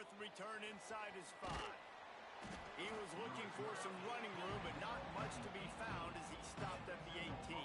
starts the return inside his 5. He was looking for some running room, but not much to be found as he stopped at the 18.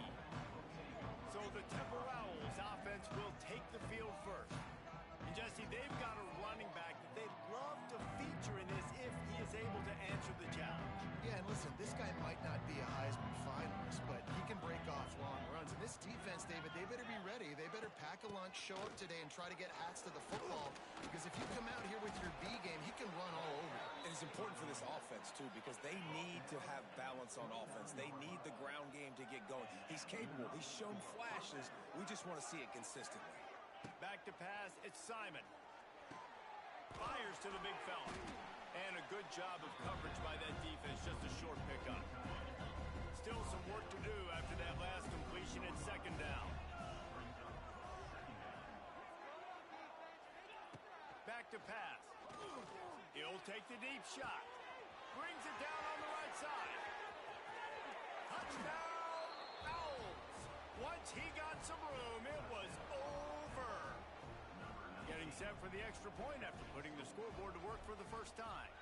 So the Temple Owls offense will take the field first. And Jesse, they've got a running back that they'd love to feature in this if he is able to answer the challenge. Yeah, and listen, this guy might not be a Heisman finalist, but he can break off long runs. And this defense, David, they better be ready. They better pack a lunch, show up today, and try to get hats to the football. Because if you come out here with your B game, he can run all over. And it's important for this offense, too, because they need to have balance on offense. They need the ground game to get going. He's capable. He's shown flashes. We just want to see it consistently. Back to pass, it's Simon. Fires to the big fella. And a good job of coverage by that defense, just a short pickup. Still some work to do after that last completion at second down. Back to pass. He'll take the deep shot. Brings it down on the right side. Touchdown, Owls. Once he got some room, it was over. Getting set for the extra point after putting the scoreboard to work for the first time.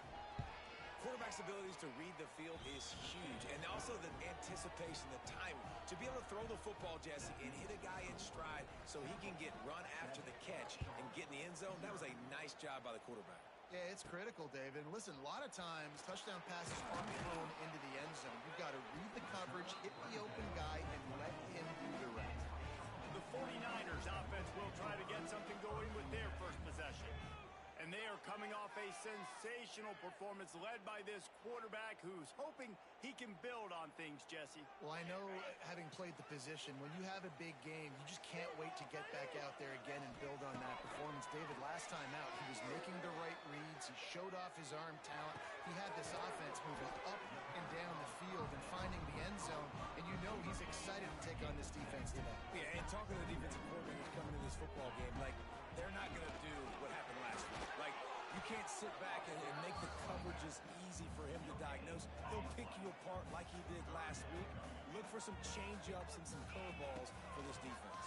Quarterback's abilities to read the field is huge, and also the anticipation, the timing. To be able to throw the football, Jesse, and hit a guy in stride so he can get run after the catch and get in the end zone, that was a nice job by the quarterback. Yeah, it's critical, David. And listen, a lot of times, touchdown passes aren't thrown into the end zone. You've got to read the coverage, hit the open guy, and let him do the rest. The 49ers offense will try to get something going with their first possession. And they are coming off a sensational performance led by this quarterback who's hoping he can build on things, Jesse. Well, I know, having played the position, when you have a big game, you just can't wait to get back out there again and build on that performance. David, last time out, he was making the right reads. He showed off his arm talent. He had this offense moving up and down the field and finding the end zone. And you know he's excited to take on this defense today. Yeah, and talking to the defensive coordinators coming into this football game, like, they're not going to do what happened last week. Like, you can't sit back and make the coverages easy for him to diagnose. He'll pick you apart like he did last week. Look for some change-ups and some curveballs for this defense.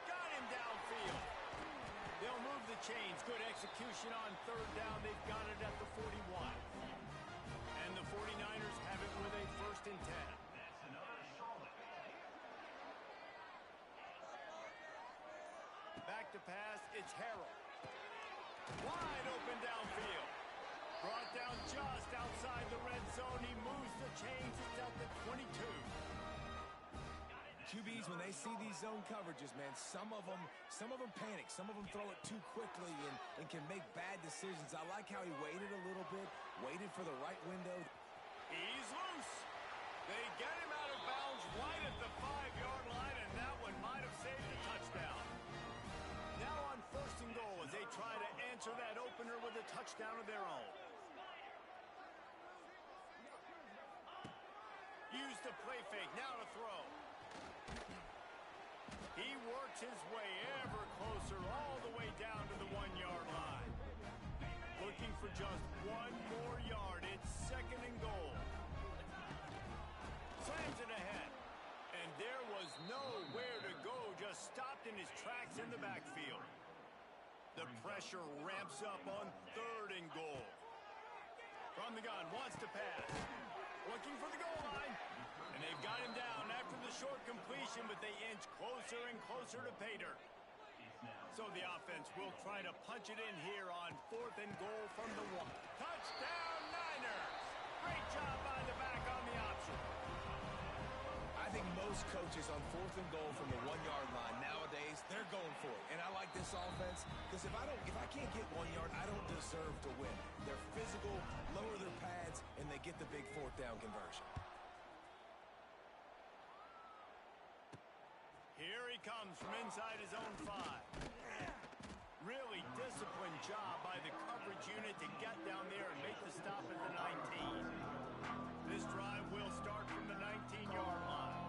Got him downfield. They'll move the chains. Good execution on third down. They've got it at the 41. And the 49ers have it with a 1st and 10. Back to pass, it's Harrell. Wide open downfield. Brought down just outside the red zone. He moves the chains. It's at the 22. QBs, when they see these zone coverages, man, some of them panic. Some of them throw it too quickly and can make bad decisions. I like how he waited a little bit, waited for the right window. He's loose. They get him out of bounds right at the 5-yard line, and that one might have saved a touchdown. Now on 1st and goal as they try to answer that opener with a touchdown of their own. Use the play fake, now to throw. He works his way ever closer all the way down to the 1-yard line. Looking for just one more yard. It's 2nd and goal. Slams it ahead. And there was nowhere to go, just stopped in his tracks in the backfield. The pressure ramps up on 3rd and goal. From the gun, wants to pass. Looking for the goal line. And they've got him down after the short completion, but they inch closer and closer to pay dirt. So the offense will try to punch it in here on 4th and goal from the 1. Touchdown, Niners! Great job by the back on the option. I think most coaches on 4th and goal from the 1-yard line nowadays, they're going for it. And I like this offense because if I can't get 1 yard, I don't deserve to win. They're physical, lower their pads, and they get the big 4th down conversion. Here he comes from inside his own 5. Really disciplined job by the coverage unit to get down there and make the stop at the 19. This drive will start from the 19-yard line.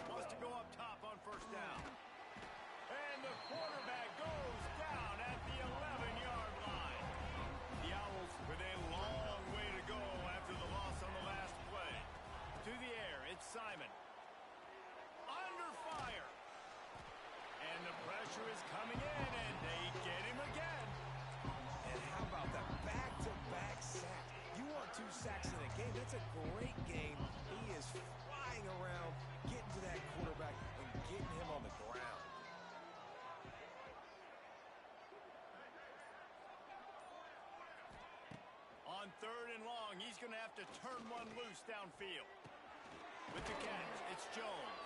Wants to go up top on 1st down. And the quarterback goes down at the 11-yard line. The Owls with a long way to go after the loss on the last play. To the air, it's Simon. Under fire. pressure is coming in, and they get him again. And how about that back-to-back sack? You want 2 sacks in a game, that's a great game. He is flying around, getting to that quarterback and getting him on the ground. On 3rd and long, he's going to have to turn one loose downfield. With the catch, it's Jones.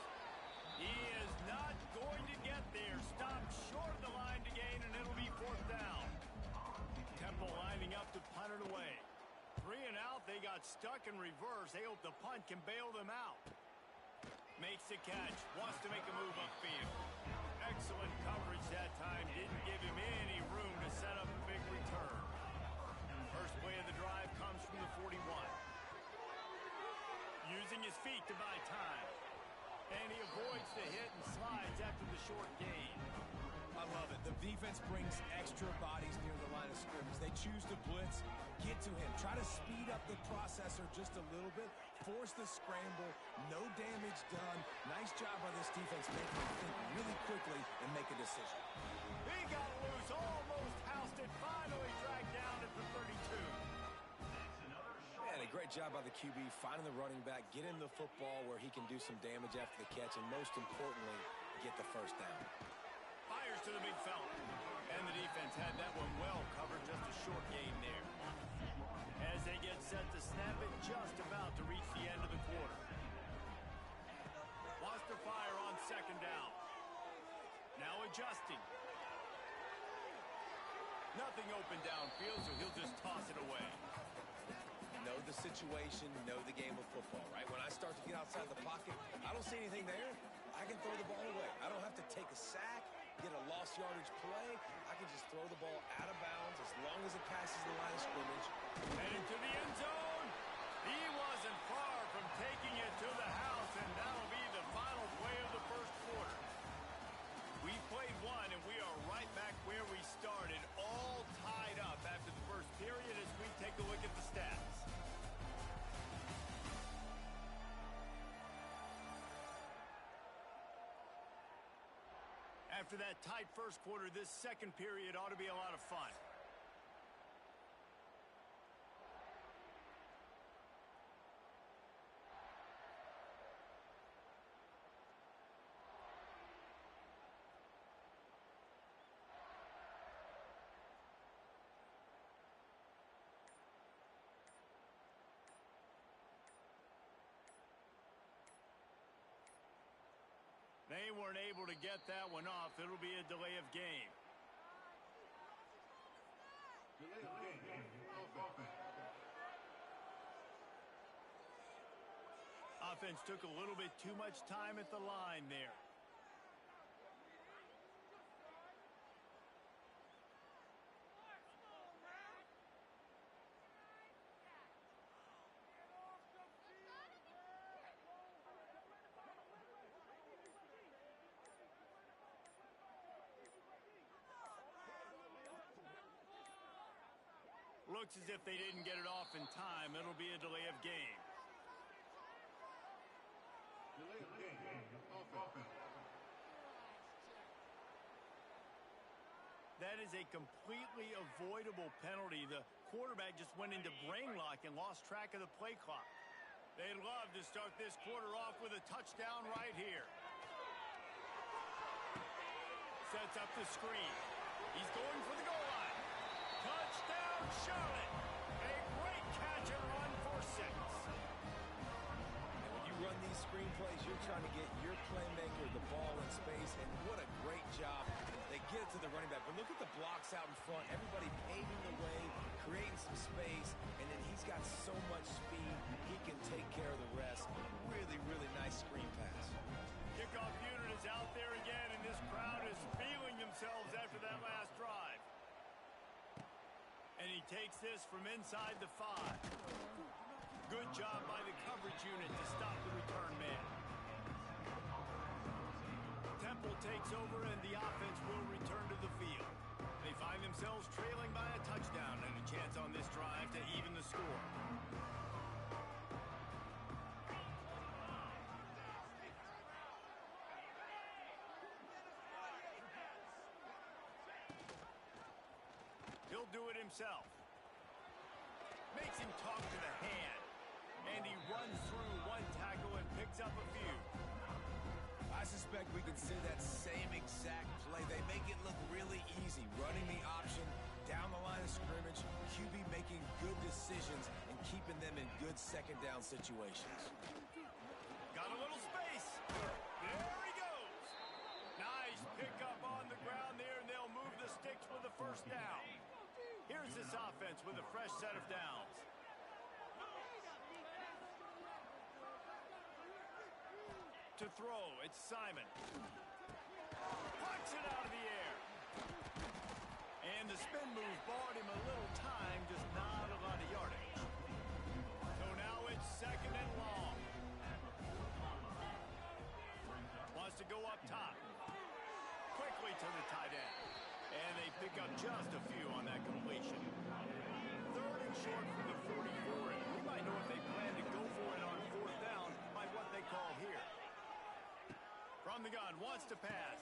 He is not going to get there. Stopped short of the line to gain, and it'll be 4th down. Temple lining up to punt it away. 3 and out, they got stuck in reverse. They hope the punt can bail them out. Makes the catch, wants to make a move upfield. Excellent coverage that time. Didn't give him any room to set up a big return. First play of the drive comes from the 41. Using his feet to buy time. And he avoids the hit and slides after the short gain. I love it. The defense brings extra bodies near the line of scrimmage. They choose to blitz, get to him, try to speed up the processor just a little bit, force the scramble, no damage done. Nice job by this defense making him think really quickly and make a decision. He got loose, almost housed it, finally dragged down at the 32. And a great job by the QB finding the running back, getting the football where he can do some damage after the catch, and most importantly, get the first down. Fires to the big fella. And the defense had that one well covered, just a short gain there. As they get set to snap it, just about to reach the end of the quarter. Wants to fire on 2nd down. Now adjusting. Nothing open downfield, so he'll just toss it away. Know the situation, know the game of football, right? When I start to get outside the pocket, I don't see anything there. I can throw the ball away. I don't have to take a sack, get a lost yardage play. I can just throw the ball out of bounds as long as it passes the line of scrimmage. And into the end zone. He wasn't far from taking it to the house, and that'll be the final play of the first quarter. We played one, and we are right back where we started, all tied up after the first period as we take a look at the stats. After that tight first quarter, this second period ought to be a lot of fun. They weren't able to get that one off. It'll be a delay of game. Offense took a little bit too much time at the line there. Looks as if they didn't get it off in time. It'll be a delay of game. That is a completely avoidable penalty. The quarterback just went into brain lock and lost track of the play clock. They'd love to start this quarter off with a touchdown right here. Sets up the screen. He's going for the goal line. Touchdown, Charlotte. A great catch and run for 6. And when you run these screen plays, you're trying to get your playmaker the ball in space, and what a great job. They get it to the running back, but look at the blocks out in front. Everybody paving the way, creating some space, and then he's got so much speed, he can take care of the rest. Really, really nice screen pass. Kickoff unit is out there again, and this crowd is feeling themselves after that last drive. And he takes this from inside the 5. Good job by the coverage unit to stop the return man. Temple takes over, and the offense will return to the field. They find themselves trailing by a touchdown and a chance on this drive to even the score. he'll do it himself. Makes him talk to the hand. And he runs through one tackle and picks up a few. I suspect we can see that same exact play. They make it look really easy, running the option down the line of scrimmage, QB making good decisions and keeping them in good second down situations. Got a little space. There he goes. Nice pickup on the ground there, and they'll move the sticks for the first down. Here's this offense with a fresh set of downs. To throw, it's Simon. Punts it out of the air. And the spin move bought him a little time, just not a lot of yardage. So now it's second and long. Wants to go up top. Quickly to the tight end. And they pick up just a few on that completion. Third and short from the 44. And we might know if they plan to go for it on fourth down by what they call here. From the gun, wants to pass.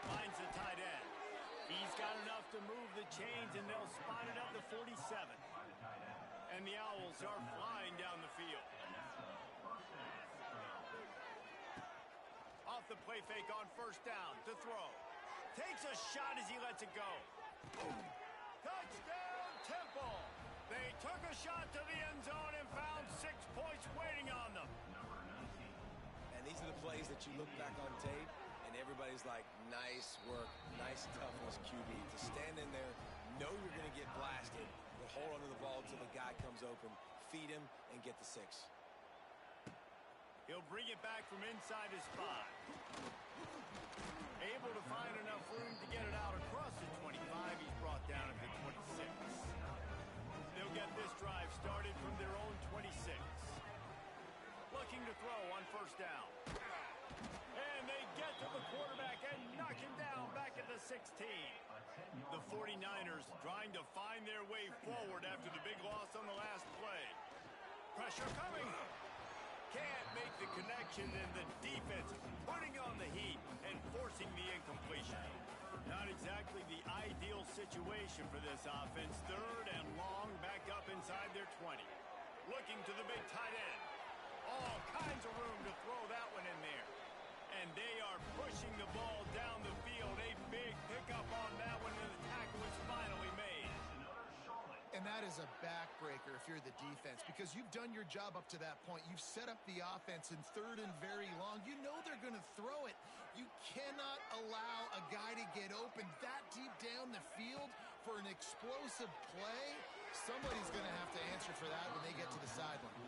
Finds the tight end. He's got enough to move the chains, and they'll spot it at the 47. And the Owls are flying down the field. Off the play fake on first down to throw. Takes a shot as he lets it go. Touchdown, Temple! They took a shot to the end zone and found 6 points waiting on them. And these are the plays that you look back on tape, and everybody's like, nice work, nice toughness, QB. To stand in there, know you're going to get blasted, but hold onto the ball until the guy comes open, feed him, and get the 6. He'll bring it back from inside his spot. Able to find enough room to get it out across the 25. He's brought down at the 26. They'll get this drive started from their own 26. Looking to throw on first down. And they get to the quarterback and knock him down back at the 16. The 49ers trying to find their way forward after the big loss on the last play. Pressure coming. Can't make the connection, and the defense putting on the heat and forcing the incompletion. Not exactly the ideal situation for this offense. Third and long, back up inside their 20. Looking to the big tight end. All kinds of room to throw that one in there. And they are pushing the ball down the field. A big pickup on that one, and the tackle is finally made. And that is a backbreaker if you're the defense, because you've done your job up to that point. You've set up the offense in third and very long. You know they're going to throw it. You cannot allow a guy to get open that deep down the field for an explosive play. Somebody's going to have to answer for that when they get to the sideline.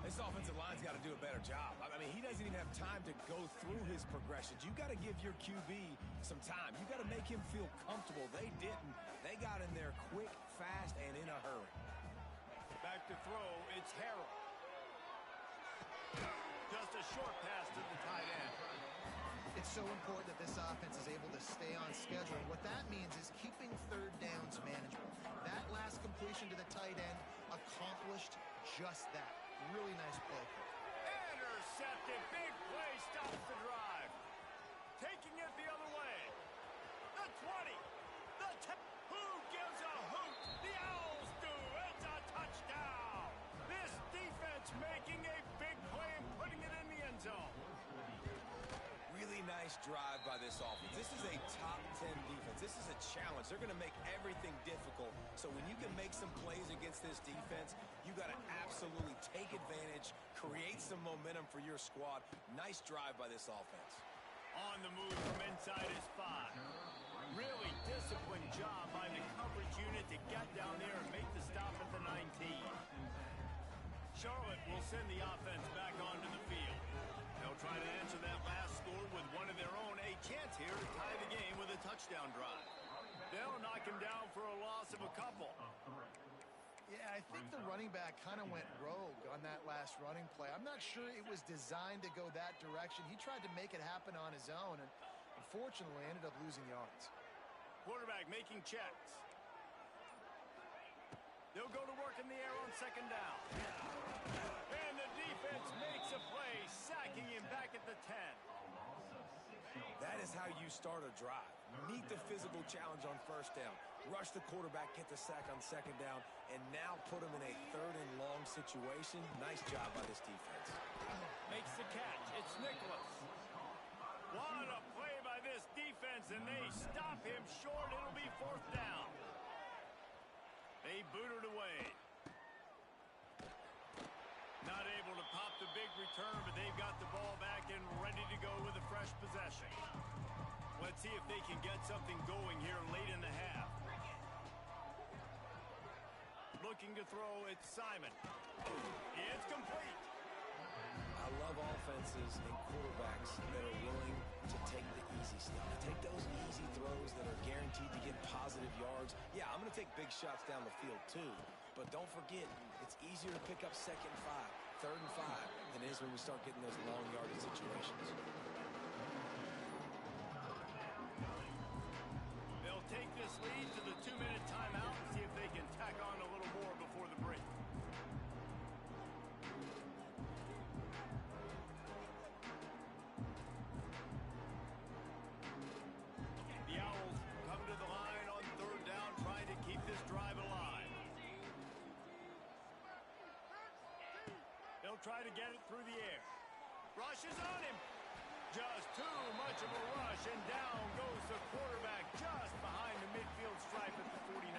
This offensive line's got to do a better job. I mean, he doesn't even have time to go through his progressions. You got to give your QB some time. You got to make him feel comfortable. They didn't. They got in there quick, fast, and in a hurry. Back to throw, it's Harrell. Just a short pass to the tight end. It's so important that this offense is able to stay on schedule. What that means is keeping third downs manageable. That last completion to the tight end accomplished just that. Really nice play. Intercepted. Big play stops the drive. Taking it the other way. The 20. The 10. Who gives a hoot? The Owls do. It's a touchdown. This defense making a big play and putting it in the end zone. Really nice drive by this offense. This is a top 10 defense. This is a challenge. They're going to make everything difficult. So when you can make some plays against this defense, you got to absolutely take advantage, create some momentum for your squad. Nice drive by this offense. On the move from inside his spot. Really disciplined job by the coverage unit to get down there and make the stop at the 19. Charlotte will send the offense back onto the field. They'll try to answer that last score with one of their own. A chance here to tie the game with a touchdown drive. They'll knock him down for a loss of a couple. Yeah, I think the running back kind of went rogue on that last running play. I'm not sure it was designed to go that direction. He tried to make it happen on his own and unfortunately ended up losing yards. Quarterback making checks. They'll go to work in the air on second down. And the defense makes a play, sacking him back at the 10. That is how you start a drive. Meet the physical challenge on first down. rush the quarterback, get the sack on second down, and now put him in a third and long situation. Nice job by this defense. Makes the catch. It's Nicholas. What a play by this defense, and they stop him short. It'll be fourth down. They boot it away. Not able to pop the big return, but they've got the ball back and ready to go with a fresh possession. Let's see if they can get something going here late in the half. Looking to throw, it's Simon. It's complete. I love offenses and quarterbacks that are willing to take the easy stuff. Take those easy throws that are guaranteed to get positive yards. Yeah, I'm going to take big shots down the field too. But don't forget, it's easier to pick up second and 5, third and 5 than it is when we start getting those long yardage situations. They'll take this lead to the 2-minute timeout and see if they can tack on a little more before the break. The Owls come to the line on third down, trying to keep this drive alive. They'll try to get it through the air. Rush is on him. Just too much of a rush, and down goes the quarterback just behind the midfield stripe at the 49.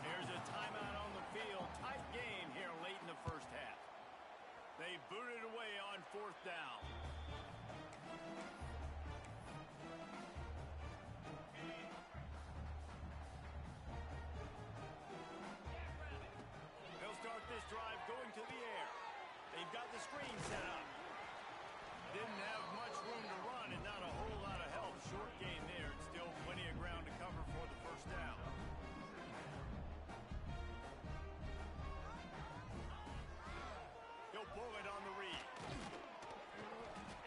Here's a timeout on the field. Tight game here late in the first half. They boot it away on fourth down. They'll start this drive going to the air. They've got the screen set up. Didn't have much room to run and not a whole lot of help. Short gain there. Still plenty of ground to cover for the first down. He'll pull it on the read.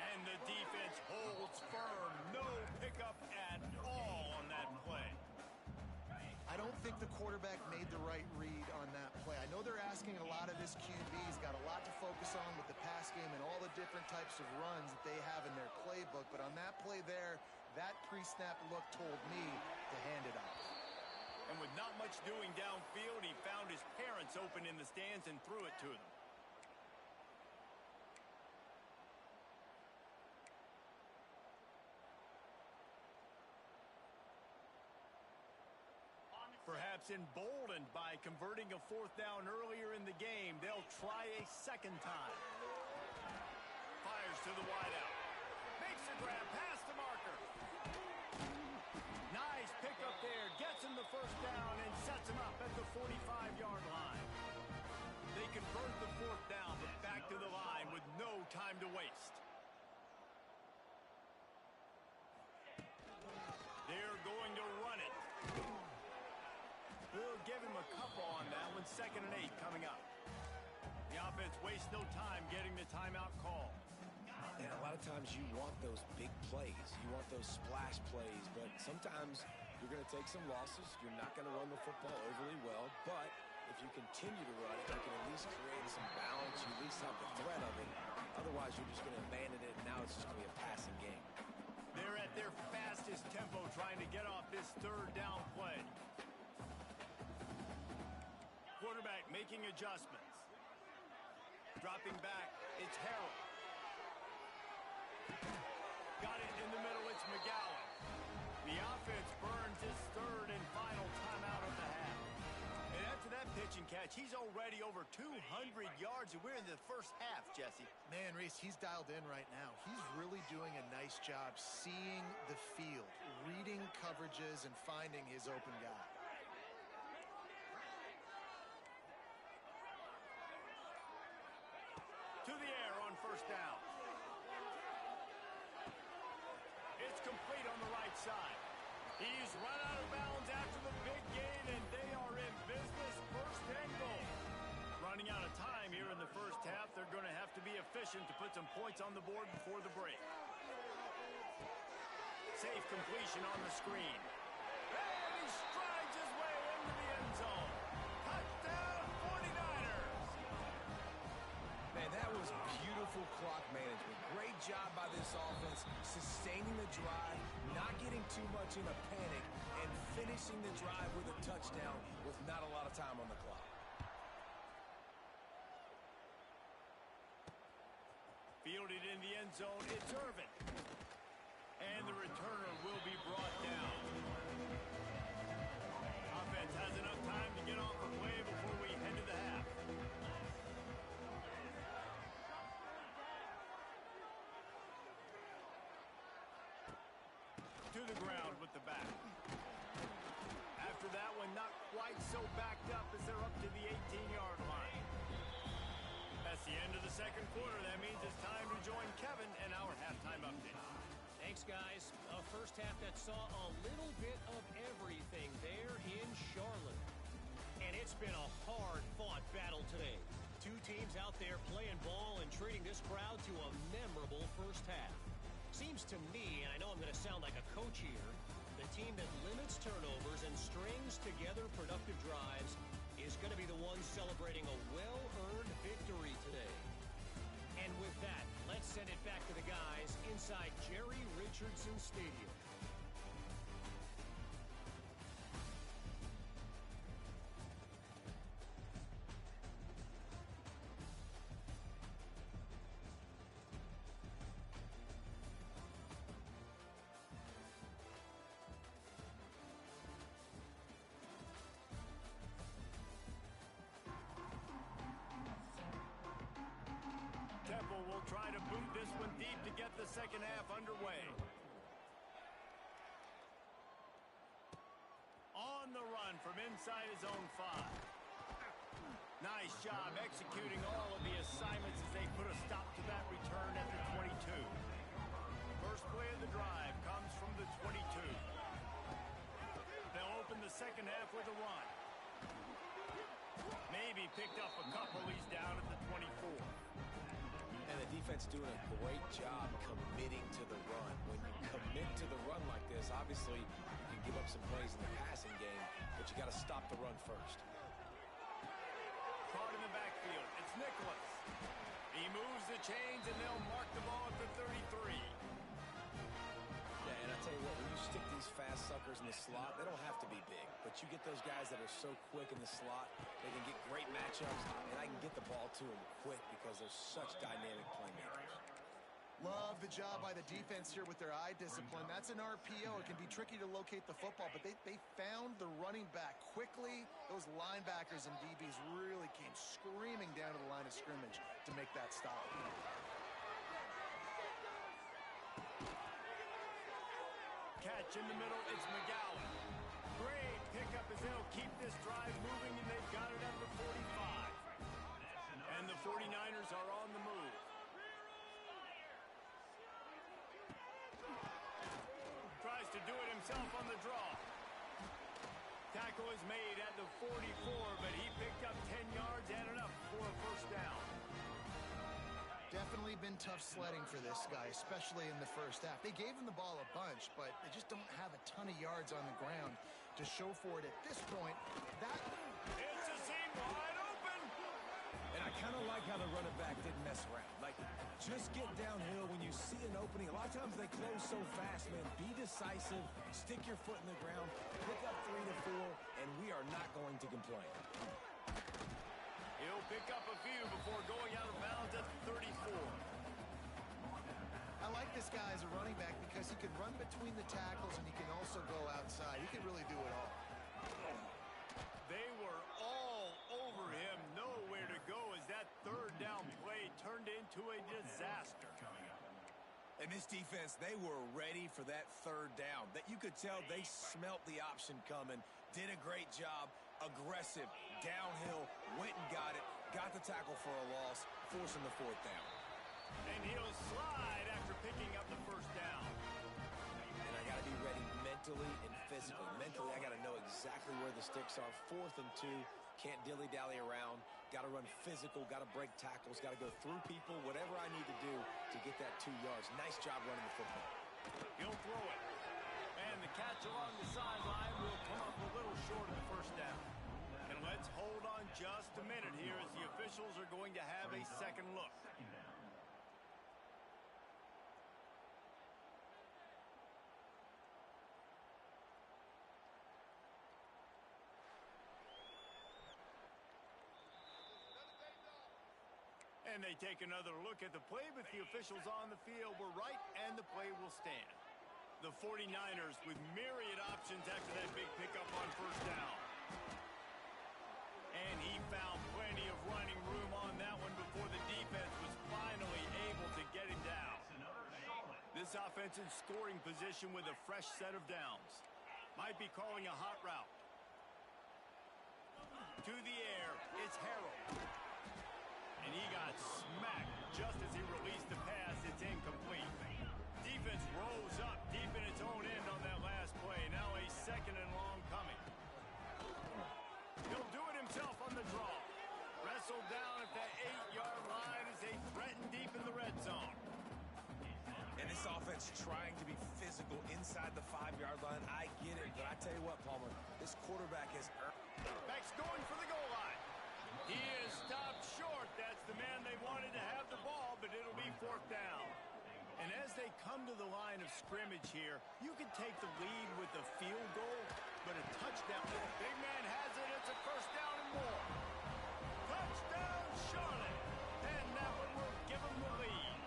And the defense holds firm. No pickup at all on that play. I don't think the quarterback made the right read on that play. I know they're asking a lot of this QB. He's got a lot to focus on with the pass game and all the different types of runs that they have in their playbook. But on that play there, that pre-snap look told me to hand it off. And with not much doing downfield, he found his parents open in the stands and threw it to them. Perhaps emboldened by converting a fourth down earlier in the game, they'll try a second time. Fires to the wideout. Makes a grab past the marker. Nice pickup there. Gets him the first down and sets him up at the 45-yard line. They convert the fourth down, but back to the line with no time to waste. They're going to run it. We'll give him a couple on that one. 2nd and 8 coming up. The offense wastes no time getting the timeout call. And a lot of times you want those big plays. You want those splash plays. But sometimes you're going to take some losses. You're not going to run the football overly well. But if you continue to run it, you can at least create some balance. You at least have the threat of it. Otherwise, you're just going to abandon it. And now it's just going to be a passing game. They're at their fastest tempo trying to get off this third down play. Quarterback making adjustments. Dropping back, it's Harrell. Got it in the middle, it's McGowan. The offense burns his third and final timeout of the half. And after that pitch and catch, he's already over 200 yards, and we're in the first half, Jesse. Man, Reese, he's dialed in right now. He's really doing a nice job seeing the field, reading coverages, and finding his open guy. To the air on first down. It's complete on the right side. He's run out of bounds after the big gain, and they are in business. First and goal. Running out of time here in the first half. They're going to have to be efficient to put some points on the board before the break. Safe completion on the screen. And he strides his way into the end zone. Touchdown 49ers. Man, that was beautiful clock management. Great job by this offense, sustaining the drive, not getting too much in a panic, and finishing the drive with a touchdown with not a lot of time on the clock. Fielded in the end zone, it's Irvin. And the returner will be brought down. Offense has enough time to get off the play before we head to the half. To the ground with the back. After that one, not quite so backed up as they're up to the 18-yard line. That's the end of the second quarter. That means it's time to join Kevin and our halftime update. Thanks, guys. A first half that saw a little bit of everything there in Charlotte. And it's been a hard-fought battle today. Two teams out there playing ball and treating this crowd to a memorable first half. Seems to me, and I know I'm going to sound like a coach here, the team that limits turnovers and strings together productive drives is going to be the one celebrating a well-earned victory today. And with that, let's send it back to the guys inside Jerry Richardson Stadium. Temple will try to boot this one deep to get the second half underway. On the run from inside his own 5. Nice job executing all of the assignments as they put a stop to that return at the 22. First play of the drive comes from the 22. They'll open the second half with a run. Maybe picked up a couple. He's down at the 24. And the defense doing a great job committing to the run. When you commit to the run like this, obviously you can give up some plays in the passing game, but you got to stop the run first. Caught in the backfield. It's Nicholas. He moves the chains, and they'll mark the ball at the 33. Yeah, and I tell you what, when you stick these fast suckers in the slot, they don't have to be big. But you get those guys that are so quick in the slot, they can get great matchups, and I can get the ball to them quick because they're such dynamic playmakers. Love the job by the defense here with their eye discipline. That's an RPO. It can be tricky to locate the football, but they found the running back quickly. Those linebackers and DBs really came screaming down to the line of scrimmage to make that stop. Catch in the middle, it's McGowan. Great pickup as they'll keep this drive moving, and they've got it at the 45. And the 49ers are on the move. Tries to do it himself on the draw. Tackle is made at the 44, but he picked up 10 yards and enough for a first down. Definitely been tough sledding for this guy, especially in the first half. They gave him the ball a bunch, but they just don't have a ton of yards on the ground to show for it at this point. It's a seam wide open. And I kind of like how the running back didn't mess around. Like, just get downhill when you see an opening. A lot of times they close so fast, man. Be decisive, stick your foot in the ground, pick up 3 to 4, and we are not going to complain. He'll pick up a few before going out of bounds at the 34. I like this guy as a running back because he can run between the tackles and he can also go outside. He can really do it all. They were all over him. Nowhere to go as that third down play turned into a disaster. And this defense, they were ready for that third down. That you could tell they smelt the option coming, did a great job, aggressive, downhill, went and got the tackle for a loss, forcing the fourth down. And he'll slide after picking up the first down. And I got to be ready mentally and physically. Mentally, I got to know exactly where the sticks are. 4th and 2, can't dilly-dally around. Got to run physical, got to break tackles, got to go through people, whatever I need to do to get that 2 yards. Nice job running the football. He'll throw it. And the catch along the sideline will come up a little short of the first down. And let's hold on just a minute here as the officials are going to have a second look. And they take another look at the play, but the officials on the field were right, and the play will stand. The 49ers with myriad options after that big pickup on first down. And he found plenty of running room on that one before the defense was finally able to get him down. This offense in scoring position with a fresh set of downs. Might be calling a hot route. To the air, it's Harrell. And he got smacked just as he released the pass. It's incomplete. Defense rose up deep in its own end on that last play. Now a second and long coming. He'll do it himself on the draw. Wrestled down at the 8-yard line as they threaten deep in the red zone. And this offense trying to be physical inside the 5-yard line. I get it, but I tell you what, Palmer, this quarterback has earned. Back's going for the goal line. He is stopped short. That's the man they wanted to have the ball, but it'll be fourth down. And as they come to the line of scrimmage here, you can take the lead with a field goal, but a touchdown. Big man has it. It's a first down and more. Touchdown, Charlotte. And that one will give them the lead.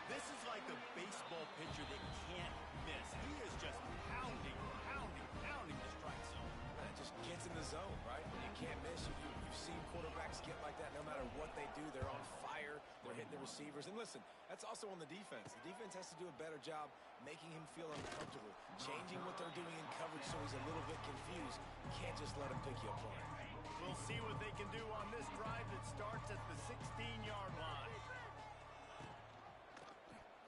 This is like a baseball pitcher that can't miss. He is just pounding the strike zone. It just gets in the zone, right? When you can't miss, you've seen quarterbacks get like that no matter what they do. They're on fire. They're hitting the receivers. And listen, that's also on the defense. The defense has to do a better job making him feel uncomfortable, changing what they're doing in coverage so he's a little bit confused. You can't just let him pick you apart. We'll see what they can do on this drive that starts at the 16-yard line.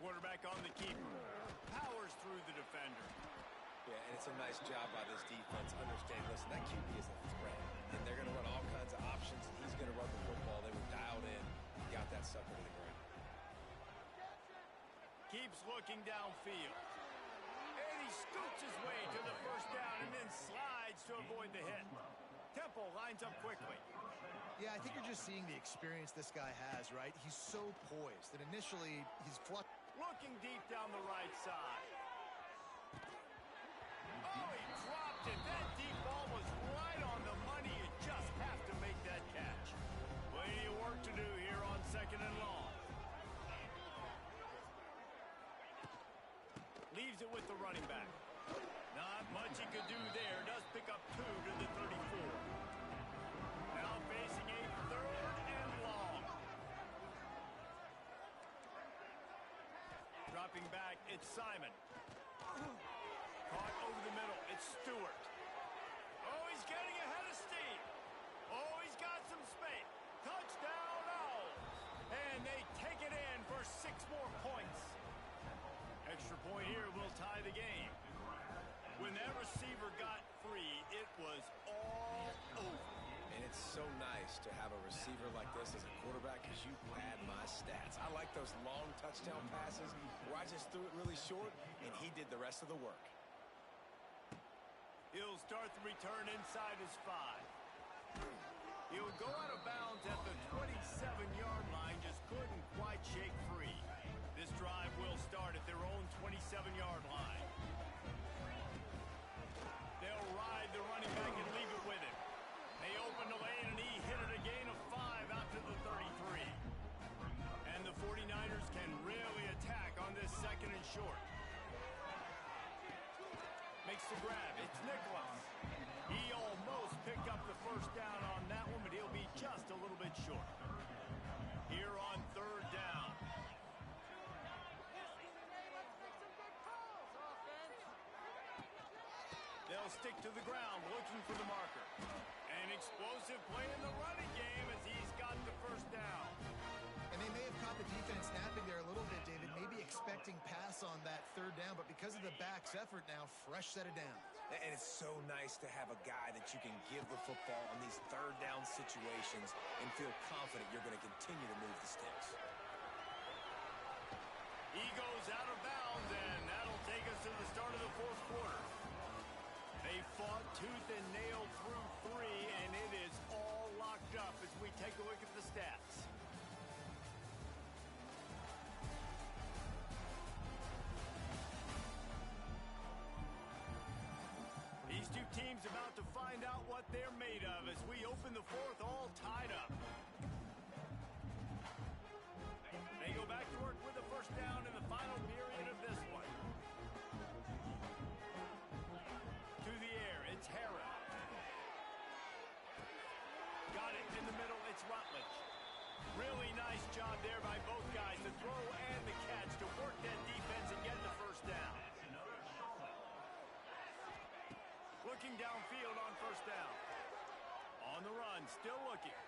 Quarterback on the keeper. Powers through the defender. Yeah, and it's a nice job by this defense. Understand, listen, that QB is a threat. And they're going to run all kinds of options. He's going to run the football. They were dialed in. Got that sucker to the ground. Keeps looking downfield. And he scoots his way to the first down and then slides to avoid the hit. Temple lines up quickly. Yeah, I think you're just seeing the experience this guy has, right? He's so poised that initially he's flush. Looking deep down the right side. Oh, he dropped it. That deep ball was right on the money. You just have to make that catch. Plenty of work to do here on second and long. Leaves it with the running back. Not much he could do there. Does pick up 2 to the 34. Now facing a third and long. Dropping back, it's Simon. Caught over the middle, it's Stewart. Oh, he's getting ahead of steam. Oh, he's got some space. Touchdown, Owls. And they take it in for 6 more points. Extra point here will tie the game. When that receiver got free, it was all over. And it's so nice to have a receiver like this as a quarterback because you pad my stats. I like those long touchdown passes where I just threw it really short and he did the rest of the work. He'll start the return inside his 5. He'll go out of bounds at the 27-yard line, just couldn't quite shake free. This drive will start at their own 27-yard line. They'll ride the running back and leave it with him. They open the lane and he hit it a gain of 5 out to the 33. And the 49ers can really attack on this second and short. Makes the grab. It's Nicholas. He almost picked up the first down on that one, but he'll be just a little bit short. Here on third down. They'll stick to the ground, looking for the marker. An explosive play in the running game as he's got the first down. And they may have caught the defense snapping there a little bit, David, maybe expecting pass on that third down, but because of the back's effort now, fresh set of downs. And it's so nice to have a guy that you can give the football on these third down situations and feel confident you're going to continue to move the sticks. He goes out of bounds, and that'll take us to the start of the fourth quarter. They fought tooth and nail through 3, and it is all locked up as we take a look at the stats. These two teams about to find out what they're made of as we open the fourth all tied up. down in the final period of this one. To the air, it's Harris. Got it in the middle, it's Rutledge. Really nice job there by both guys, the throw and the catch, to work that defense and get the first down. Looking downfield on first down. On the run, still looking.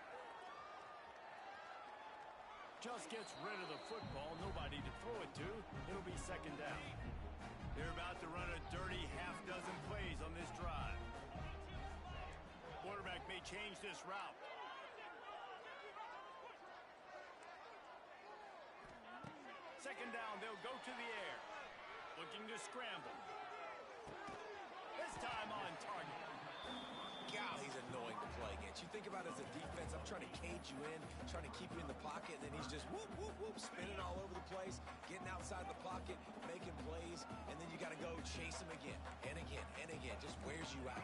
Just gets rid of the football, nobody to throw it to. It'll be second down. They're about to run a dirty half-dozen plays on this drive. Quarterback may change this route. Second down, they'll go to the air. Looking to scramble. This time on target. God, he's annoying to play against. You think about it as a defense, I'm trying to cage you in, trying to keep you in the pocket, and then he's just whoop, whoop, whoop, spinning all over the place, getting outside the pocket, making plays, and then you got to go chase him again, and again, and again. Just wears you out.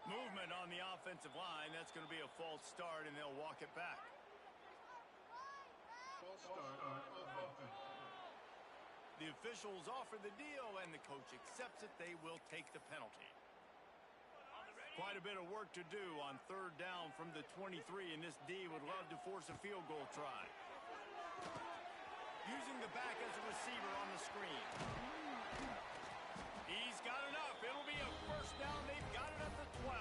Movement on the offensive line. That's going to be a false start, and they'll walk it back. False start on offense. The officials offer the deal, and the coach accepts it. They will take the penalty. Quite a bit of work to do on third down from the 23, and this D would love to force a field goal try. Using the back as a receiver on the screen. He's got enough. It'll be a first down. They've got it at the 12.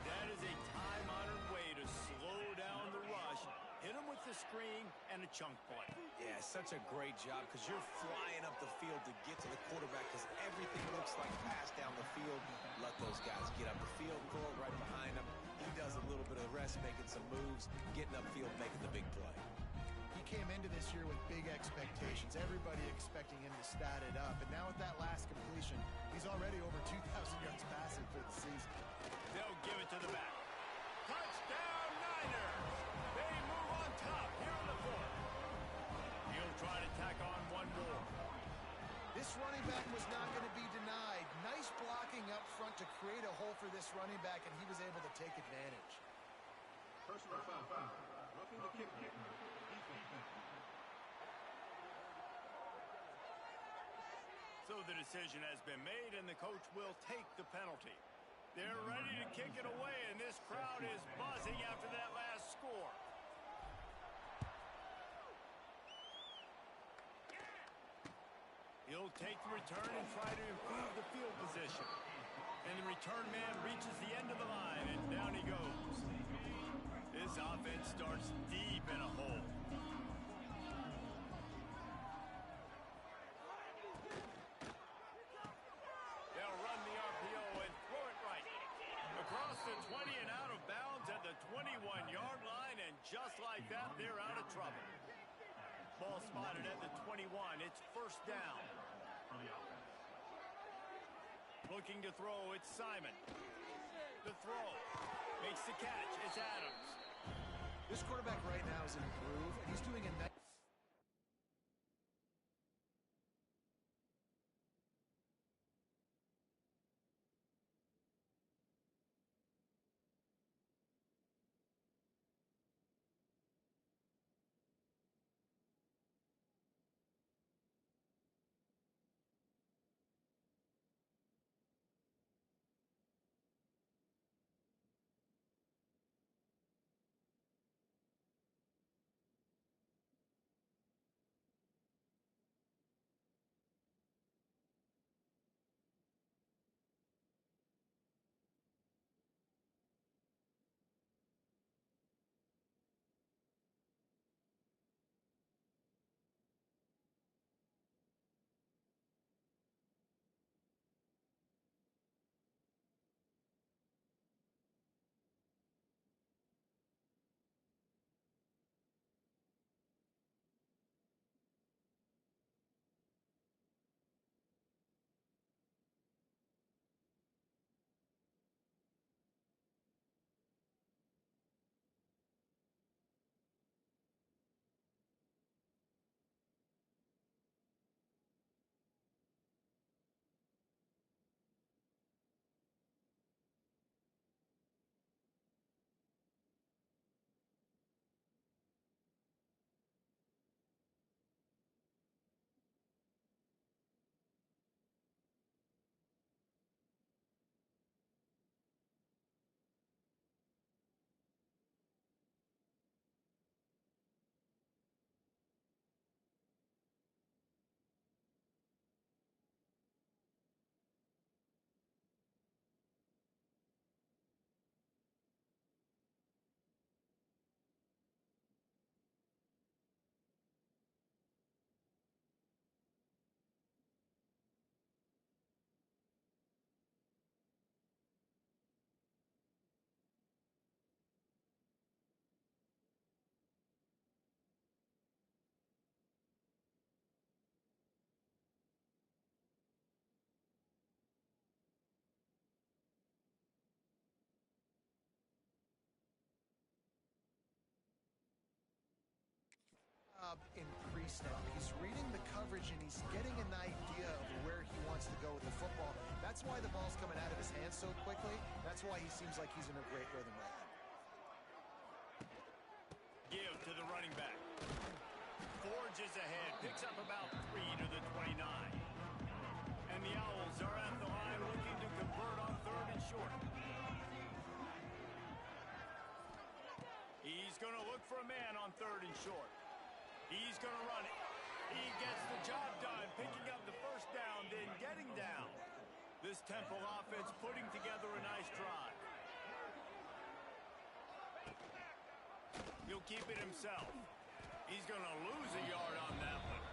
That is a time-honored way to slow down the rush. Hit him with the screen and a chunk play. Yeah, such a great job because you're flying up the field to get to the quarterback because everything looks like pass down the field. Let those guys get up the field, throw it right behind him. He does a little bit of the rest, making some moves, getting upfield, making the big play. He came into this year with big expectations. Everybody expecting him to stat it up. And now with that last completion, he's already over 2,000 yards passing for the season. They'll give it to the back. Touchdown, Niners! They move on top here in the fourth. He'll try to tack on one more. This running back was not going to be denied. Nice blocking up front to create a hole for this running back, and he was able to take advantage. Personal foul. Roughing the kick. Defense. So the decision has been made, and the coach will take the penalty. They're ready to kick it away, and this crowd is buzzing after that last score. He'll take the return and try to improve the field position. And the return man reaches the end of the line, and down he goes. This offense starts deep in a hole. They'll run the RPO and throw it right. Across the 20 and out of bounds at the 21-yard line, and just like that, they're out of trouble. Ball spotted at the 21. It's first down. Looking to throw, it's Simon. The throw. Makes the catch. It's Adams. This quarterback right now is in a groove, and he's doing a nice step. He's reading the coverage, and he's getting an idea of where he wants to go with the football. That's why the ball's coming out of his hands so quickly. That's why he seems like he's in a great rhythm right now. Give to the running back. Forges ahead, picks up about 3 to the 29. And the Owls are at the line looking to convert on 3rd and short. He's going to look for a man on 3rd and short. He's going to run it. He gets the job done, picking up the first down, then getting down. This Temple offense putting together a nice drive. He'll keep it himself. He's going to lose a yard on that one.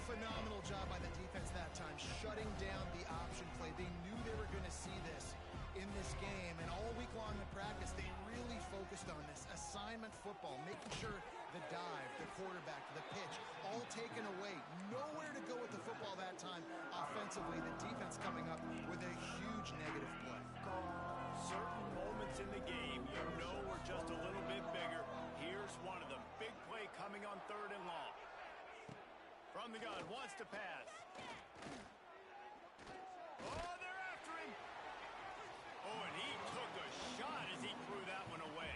Phenomenal job by the defense that time, shutting down the option play. They knew they were going to see this in this game, and all week long in practice, they really focused on this assignment football, making sure the dive, the quarterback, the pitch, all taken away. Nowhere to go with the football that time offensively. The defense coming up with a huge negative play. Certain moments in the game you know are just a little bit bigger. Here's one of them. Big play coming on 3rd and long. From the gun, wants to pass. Oh, they're after him. Oh, and he took a shot as he threw that one away.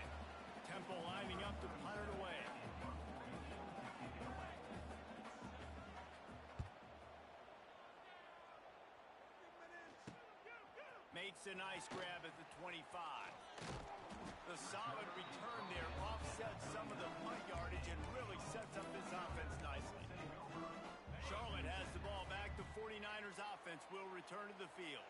Temple lining up to punt it away. Makes a nice grab at the 25. The solid return there offsets some of the punt yardage and really sets up this offense nicely. Charlotte has the ball back. The 49ers offense will return to the field.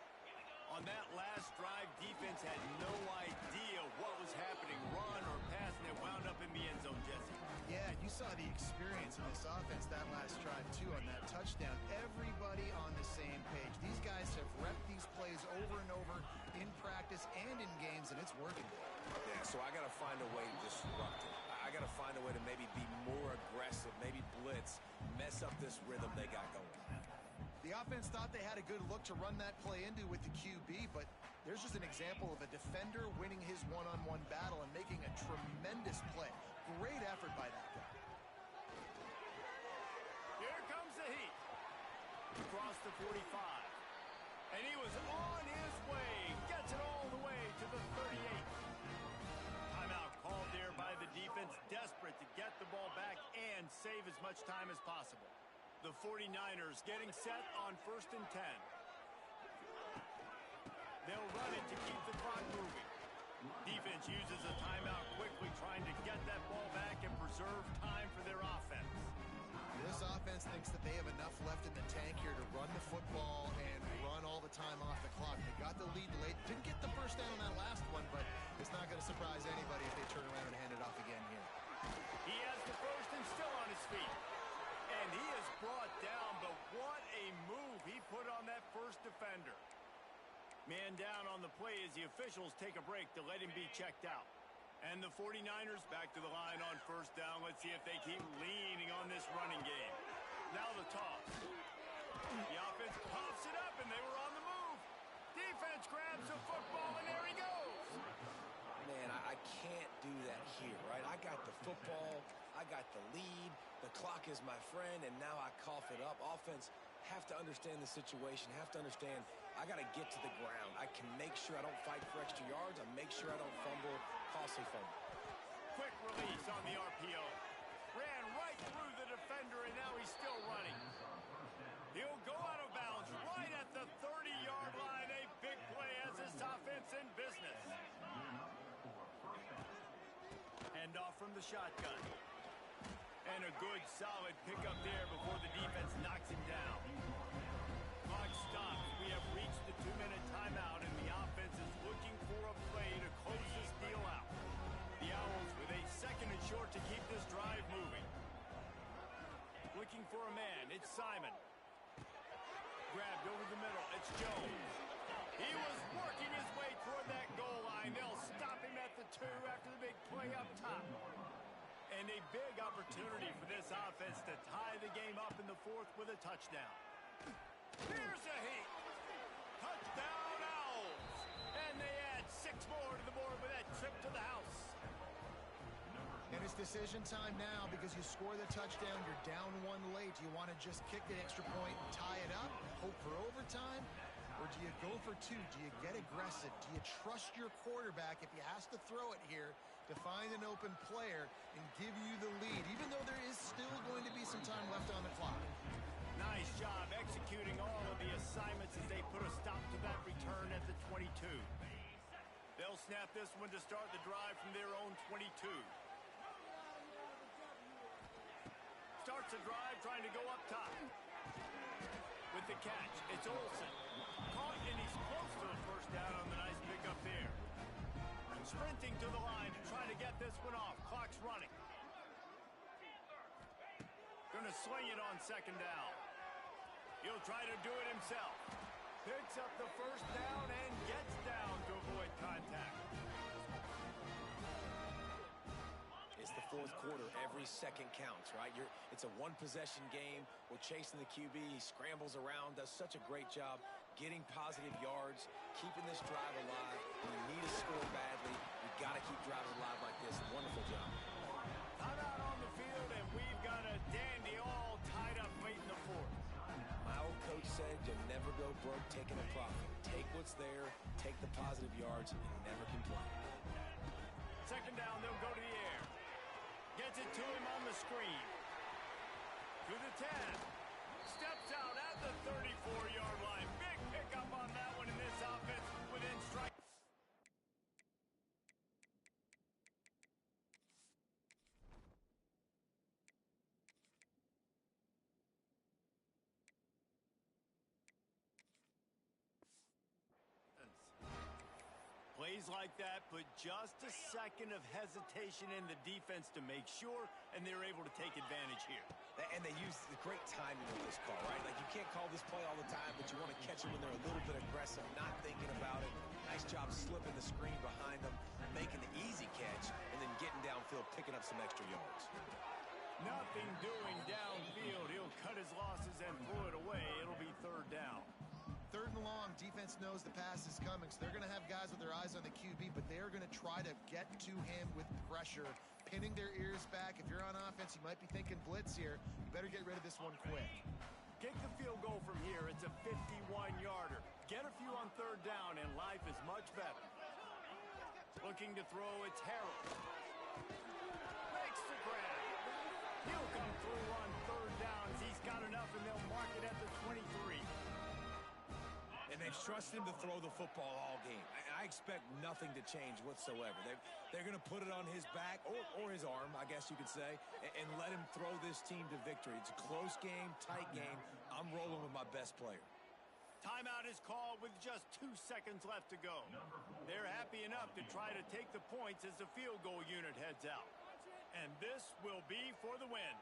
On that last drive, defense had no idea what was happening, run or pass, and it wound up in the end zone, Jesse. Yeah, you saw the experience in this offense that last drive, too, on that touchdown. Everybody on the same page. These guys have repped these plays over and over in practice and in games, and it's working. Yeah, so I got to find a way to disrupt it. I got to find a way to maybe be more aggressive, maybe blitz, mess up this rhythm they got going. The offense thought they had a good look to run that play into with the QB, but there's just an example of a defender winning his one-on-one battle and making a tremendous play. Great effort by that guy. Here comes the heat. Across the 45. And he was on his way. Gets it all the way to the 38. Timeout called there by the defense, desperate to get the ball back and save as much time as possible. The 49ers getting set on 1st and 10. They'll run it to keep the clock moving. Defense uses a timeout quickly, trying to get that ball back and preserve time for their offense. This offense thinks that they have enough left in the tank here to run the football and run all the time off the clock. They got the lead late. Didn't get the first down on that last one, but it's not going to surprise anybody if they turn around and hand it off again here. He has the first and still on his feet. And he is brought down, but what a move he put on that first defender. Man down on the play as the officials take a break to let him be checked out. And the 49ers back to the line on 1st down. Let's see if they keep leaning on this running game. Now the toss. The offense pops it up, and they were on the move. Defense grabs the football, and there he goes. Man, I can't do that here, right? I got the football. I got the lead. The clock is my friend, and now I cough it up. Offense have to understand the situation, have to understand I got to get to the ground. I can make sure I don't fight for extra yards. I make sure I don't fumble, costly fumble. Quick release on the RPO. Ran right through the defender, and now he's still running. He'll go out of bounds right at the 30-yard line. A big play as this offense in business. Hand off from the shotgun. And a good, solid pickup there before the defense knocks him down. Clock stops. We have reached the 2-minute timeout, and the offense is looking for a play to close this deal out. The Owls with a 2nd and short to keep this drive moving. Looking for a man. It's Simon. Grabbed over the middle. It's Jones. He was working his way toward that goal line. They'll stop him at the 2 after the big play up top. And a big opportunity for this offense to tie the game up in the 4th with a touchdown. Here's a heat. Touchdown Owls. And they add 6 more to the board with that trip to the house. And it's decision time now because you score the touchdown, you're down one late. Do you want to just kick the extra point and tie it up, hope for overtime? Or do you go for two? Do you get aggressive? Do you trust your quarterback if he has to throw it here to find an open player and give you the lead, even though there is still going to be some time left on the clock? Nice job executing all of the assignments as they put a stop to that return at the 22. They'll snap this one to start the drive from their own 22. Starts the drive trying to go up top. With the catch, it's Olsen. Caught, and he's close to a first down on the nice pickup there. Sprinting to the line to try to get this one off. Clock's running. Gonna sling it on second down. He'll try to do it himself. Picks up the first down and gets down to avoid contact. It's the fourth quarter. Every second counts, right? It's a one-possession game. We're chasing the QB. He scrambles around, does such a great job getting positive yards, keeping this drive alive. When you need a score badly, you got to keep drives alive like this. Wonderful job. Time out on the field, and we've got a dandy all tied up late in the fourth. My old coach said you'll never go broke taking a profit. Take what's there, take the positive yards, and never complain. Second down, they'll go to the air. Gets it to him on the screen. To the 10. Steps out at the 34-yard line. Big pickup on that one in this offense within strike. Plays like that put just a second of hesitation in the defense to make sure, and they're able to take advantage here. And they use the great timing with this call, right? Like, you can't call this play all the time, but you want to catch them when they're a little bit aggressive, not thinking about it. Nice job slipping the screen behind them, making the easy catch, and then getting downfield, picking up some extra yards. Nothing doing downfield. He'll cut his losses and throw it away. It'll be third down. Third and long, defense knows the pass is coming, so they're going to have guys with their eyes on the QB, but they're going to try to get to him with pressure, pinning their ears back. If you're on offense, you might be thinking blitz here. You better get rid of this one quick. Kick the field goal from here. It's a 51-yarder. Get a few on third down, and life is much better. Looking to throw, it's Harold. Makes the grab. He'll come through on third downs. He's got enough, and they'll mark it at the 23. And they've trusted him to throw the football all game. I expect nothing to change whatsoever. They're going to put it on his back, or his arm, I guess you could say, and let him throw this team to victory. It's a close game, tight game. I'm rolling with my best player. Timeout is called with just 2 seconds left to go. They're happy enough to try to take the points as the field goal unit heads out. And this will be for the win.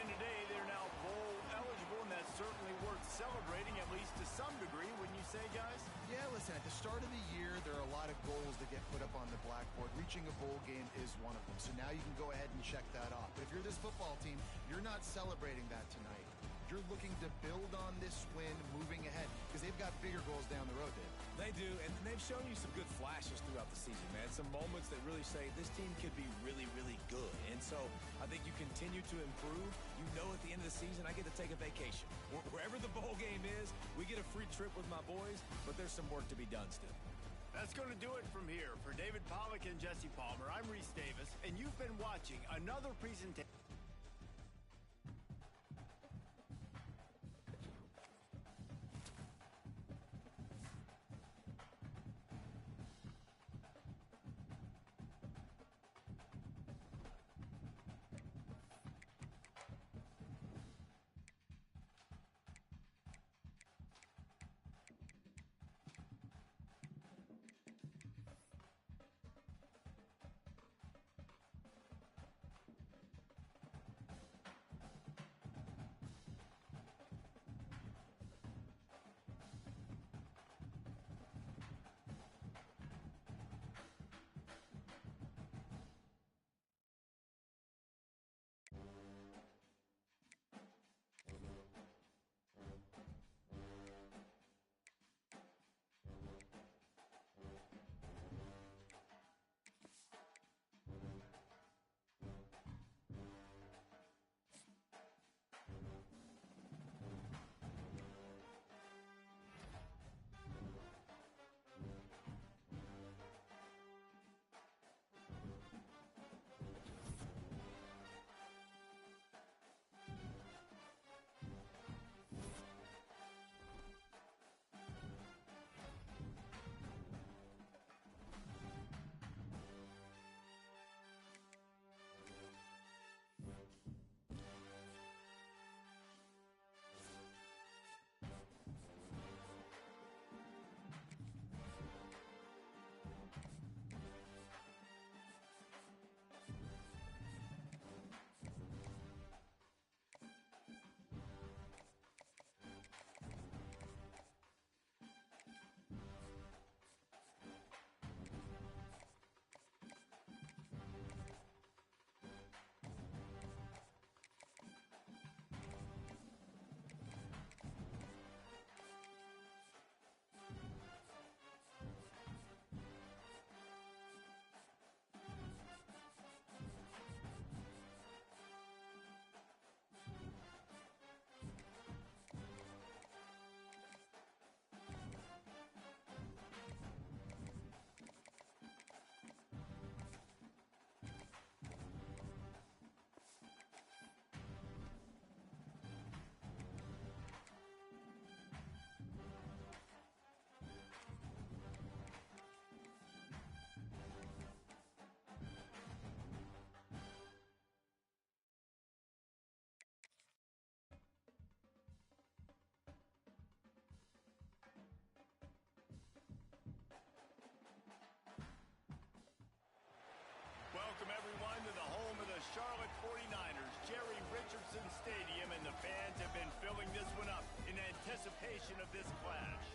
Today, they're now bowl eligible, and that's certainly worth celebrating, at least to some degree, wouldn't you say, guys? Yeah, listen, at the start of the year, there are a lot of goals that get put up on the blackboard. Reaching a bowl game is one of them, so now you can go ahead and check that off. But if you're this football team, you're not celebrating that tonight. You're looking to build on this win moving ahead because they've got bigger goals down the road, Dave. They do, and they've shown you some good flashes throughout the season, man. Some moments that really say this team could be really, really good. And so I think you continue to improve. You know at the end of the season, I get to take a vacation. Wherever the bowl game is, we get a free trip with my boys, but there's some work to be done still. That's going to do it from here. For David Pollack and Jesse Palmer, I'm Reese Davis, and you've been watching another presentation. Wilson Stadium, and the fans have been filling this one up in anticipation of this clash.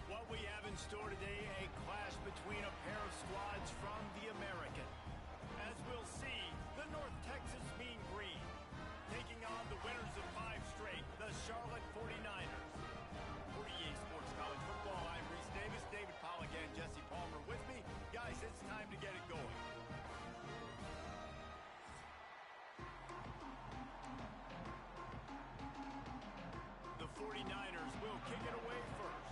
What we have in store today, a clash between a pair of squads from the American. As we'll see, the North Texas Mean Green taking on the winners of 5 straight, the Charlotte 49ers. For EA Sports College Football, I'm Reese Davis, David Pollack, and Jesse Palmer with me. Guys, it's time to get it going. The 49ers will kick it away first.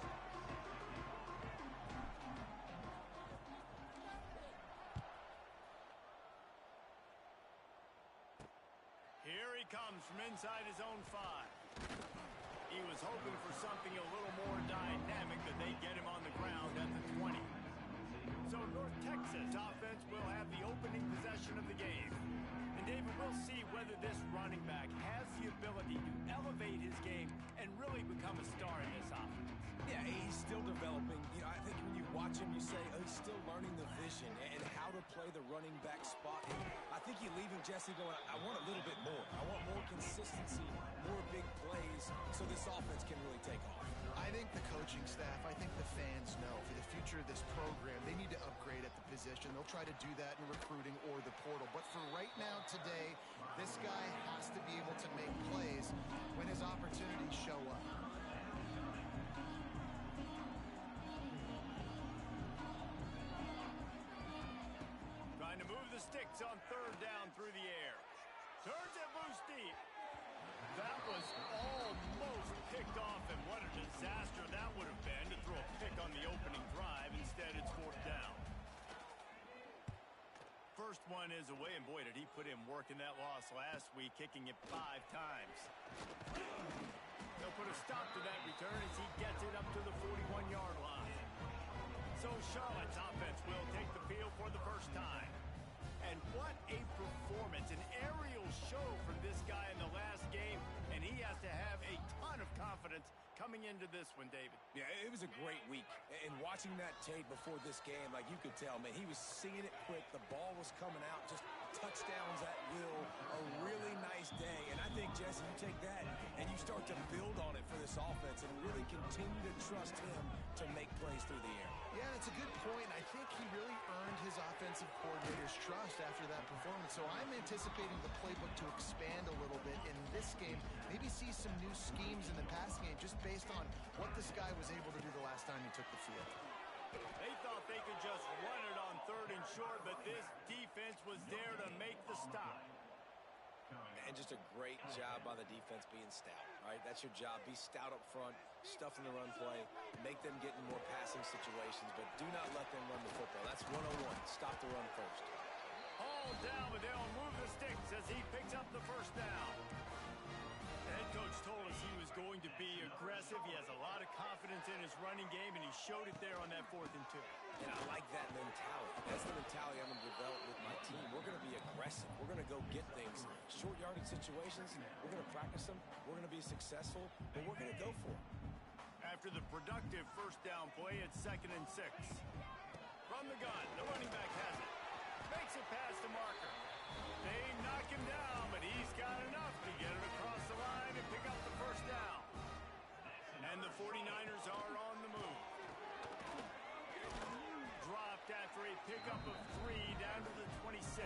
Here he comes from inside his own 5. He was hoping for something a little more dynamic, that they'd get him on the ground at the 20. So North Texas offense will have the opening possession of the game. And David, we'll see whether this running back has the ability to elevate his game and really become a star in this offense. Yeah, he's still developing. You know, I think when you watch him, you say, oh, he's still learning the vision and how to play the running back spot. And I think you leave him, Jesse, going, I want a little bit more. I want more consistency, more big plays, so this offense can really take off. I think the coaching staff, I think the fans know for the future of this program, they need to upgrade at the position. They'll try to do that in recruiting or the portal. But for right now, today, this guy has to be able to make plays when his opportunities show up. Trying to move the sticks on 3rd down through the air. Turns it loose deep. That was almost picked off, and what a disaster that would have been to throw a pick on the opening drive. Instead, it's 4th down. First one is away, and boy, did he put in work in that loss last week, kicking it 5 times. They'll put a stop to that return as he gets it up to the 41-yard line. So Charlotte's offense will take the field for the first time. And what a performance, an aerial show from this guy in the last game, and he has to have a ton of confidence coming into this one, David. Yeah, it was a great week. And watching that tape before this game, like you could tell, man, he was seeing it quick. The ball was coming out, just touchdowns at will. A really nice day. And I think, Jesse, you take that and you start to build on it for this offense and really continue to trust him to make plays through the air. Yeah, it's a good point. I think he really earned his offensive coordinator's trust after that performance. So I'm anticipating the playbook to expand a little bit in this game. Maybe see some new schemes in the passing game just based on what this guy was able to do the last time he took the field. They thought they could just run it on 3rd and short, but this defense was there to make the stop. And just a great job by the defense being stout, right? That's your job. Be stout up front, stuff in the run play, make them get in more passing situations, but do not let them run the football. That's 101. Stop the run first. All down, but they'll move the sticks as he picks up the 1st down. The head coach told us he was going to be aggressive. He has a lot of confidence in his running game, and he showed it there on that 4th and 2. And I like that mentality. That's the mentality I'm going to develop with my team. We're going to be aggressive. We're going to go get things. Short yardage situations, we're going to practice them. We're going to be successful, but we're going to go for it. After the productive 1st down play, it's 2nd and 6. From the gun, the running back has it. Makes it past the marker. They knock him down, but he's got enough to get it across the line and pick up the 1st down. And the 49ers are on the move. Dropped after a pickup of 3 down to the 26.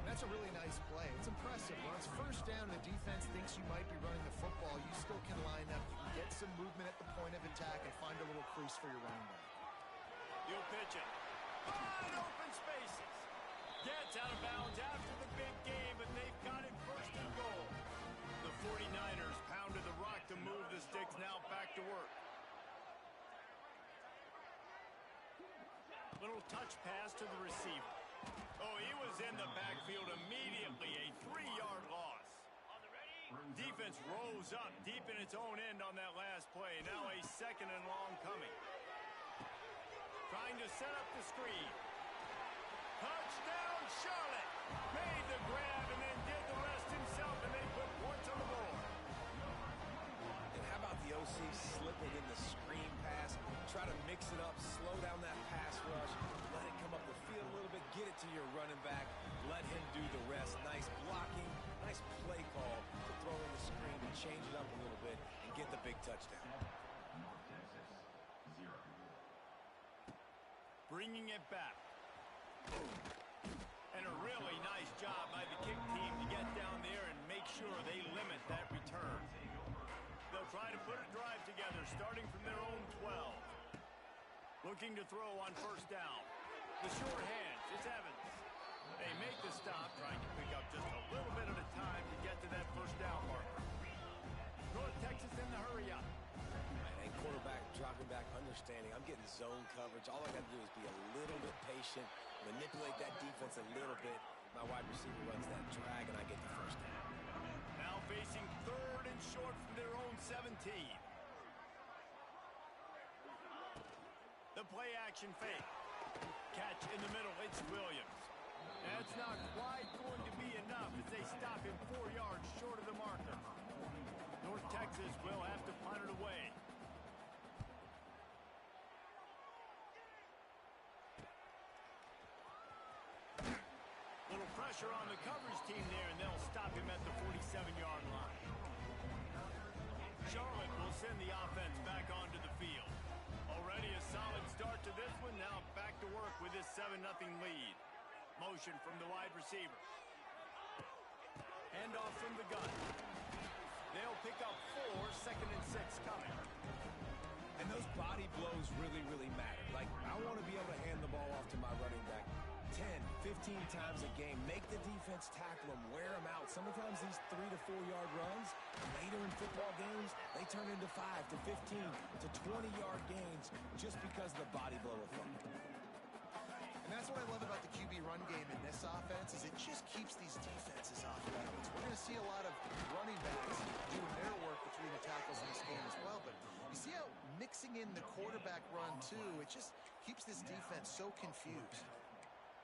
That's a really nice play. It's impressive. When it's 1st down, the defense thinks you might be running the football. You still can line up. You can get some movement at the point of attack and find a little crease for your running back. You'll pitch it. Wide open spaces. Gets out of bounds after the big game, but they've got it 1st and goal. The 49ers pounded the rock to move the sticks. Now back to work. Little touch pass to the receiver. Oh, he was in the backfield immediately. A 3-yard loss. Defense rose up deep in its own end on that last play. Now a 2nd and long coming. Trying to set up the screen. Touchdown, Charlotte! Made the grab and then did the rest himself, and they put points on the board. And how about the OC slipping in the screen pass? Try to mix it up, slow down that pass rush, let it come up the field a little bit, get it to your running back, let him do the rest. Nice blocking, Nice play call to throw in the screen to change it up a little bit and get the big touchdown. Bringing it back. And a really nice job by the kick team to get down there and make sure they limit that return. They'll try to put a drive together, starting from their own 12. Looking to throw on first down. The short hands, it's Evans. They make the stop, trying to pick up just a little bit at a time to get to that first down marker. North Texas in the hurry up. And quarterback dropping back, understanding I'm getting zone coverage. All I got to do is be a little bit patient, manipulate that defense a little bit. My wide receiver runs that drag, and I get the first down. Now facing third and short from their own 17. The play action fake. Catch in the middle, it's Williams. That's not quite going to be enough as they stop him 4 yards short of the marker. North Texas will have to punt it away. Little pressure on the coverage team there, and they'll stop him at the 47-yard line. Charlotte will send the offense back onto the field. Already a solid start to this one. Now back to work with this 7-0 lead. Motion from the wide receiver. Handoff from the gun. They'll pick up 4, 2nd and 6 coming. And those body blows really, really matter. Like, I want to be able to hand the ball off to my running back 10, 15 times a game. Make the defense tackle them, wear them out. Sometimes these 3 to 4 yard runs, later in football games, they turn into 5 to 15 to 20-yard gains just because of the body blow effect. And that's what I love about the QB run game in this offense is it just keeps these defenses off balance. We're going to see a lot of running backs doing their work between the tackles in this game as well. But you see how mixing in the quarterback run, too, it just keeps this defense so confused.